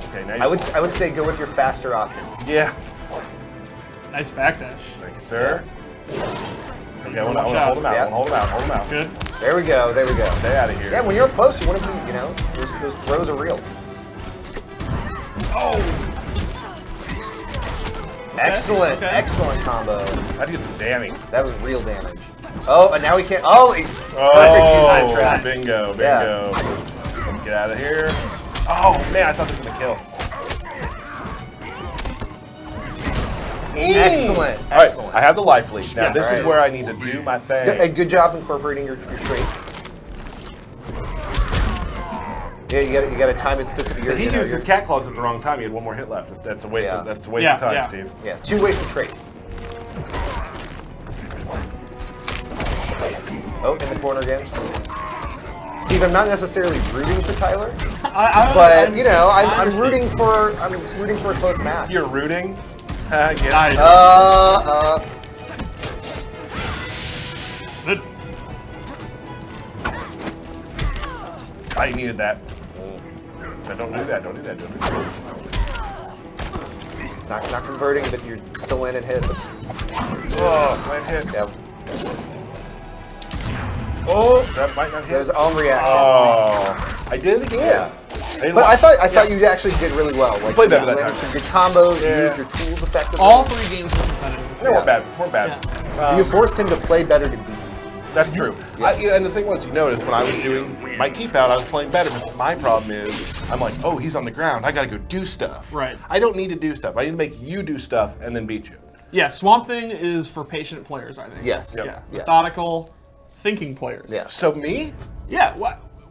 Okay, now I would say go with your faster options. Yeah. Nice backdash. Thank you, sir. Okay, I want to Watch out. hold him out. Yeah. I wanna hold him out. Good. There we go. There we go. Stay out of here. Yeah, when you're up close, you want to be, those throws are real. Oh. Excellent, okay. excellent combo. I did some damning. That was real damage. Oh, and now he can't. Oh, perfect use Oh, of trash. bingo, bingo. Yeah. Get out of here. Oh, man, I thought they were going to kill. Excellent, All right, excellent. I have the life lead. Now, Yeah, this is alright. where I need to do my thing. Good job incorporating your trait. Yeah, you got to time it specific. He used his cat claws at the wrong time. He had one more hit left. That's a waste. Yeah. That's a waste of time, Yeah. Steve. Yeah, 2 wasted traits. Oh, in the corner again. Steve, I'm not necessarily rooting for Tyler, but I'm rooting for a close match. You're rooting. Get it? Nice. Good. I needed that. Don't do that. Don't do that. Don't do that. Not converting, but you're still landing hits. Oh, my hits. Yep. Oh, that might not hit. There's on reaction. Oh, I did it again. Yeah. didn't But like- I thought you actually did really well. Like, Played better you that landed time. some good combos. Yeah. You used your tools effectively. All 3 games were competitive. They weren't bad. Weren't bad. You forced him to play better to beat you. That's true. And the thing was, you noticed when I was doing my keep out, I was playing better. But my problem is, I'm like, oh, he's on the ground. I got to go do stuff. Right. I don't need to do stuff. I need to make you do stuff and then beat you. Yeah, Swamp Thing is for patient players, I think. Yes. Yeah. Yep. Yes. Methodical, thinking players. Yeah. So me? Yeah.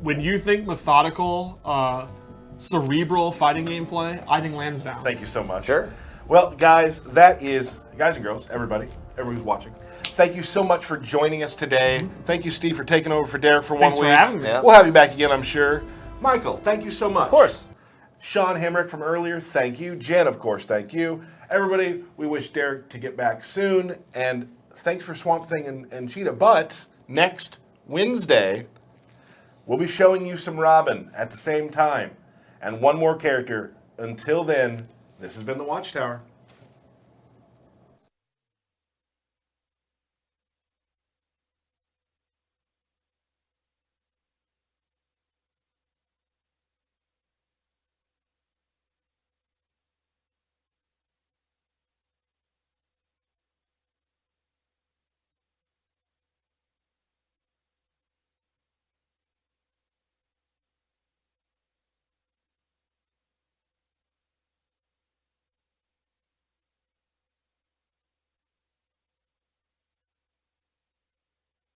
When you think methodical, cerebral fighting gameplay, I think lands down. Thank you so much. Sure. Well, guys, that is, guys and girls, everybody who's watching, thank you so much for joining us today. Thank you, Steve, for taking over for Derek for Thanks 1 for week. having me. Yeah. We'll have you back again, I'm sure. Michael, thank you so much. Of course. Sean Hemrick from earlier, thank you. Jen, of course, thank you. Everybody, we wish Derek to get back soon. And thanks for Swamp Thing and Cheetah. But next Wednesday, we'll be showing you some Robin at the same time. And one more character. Until then, this has been The Watchtower.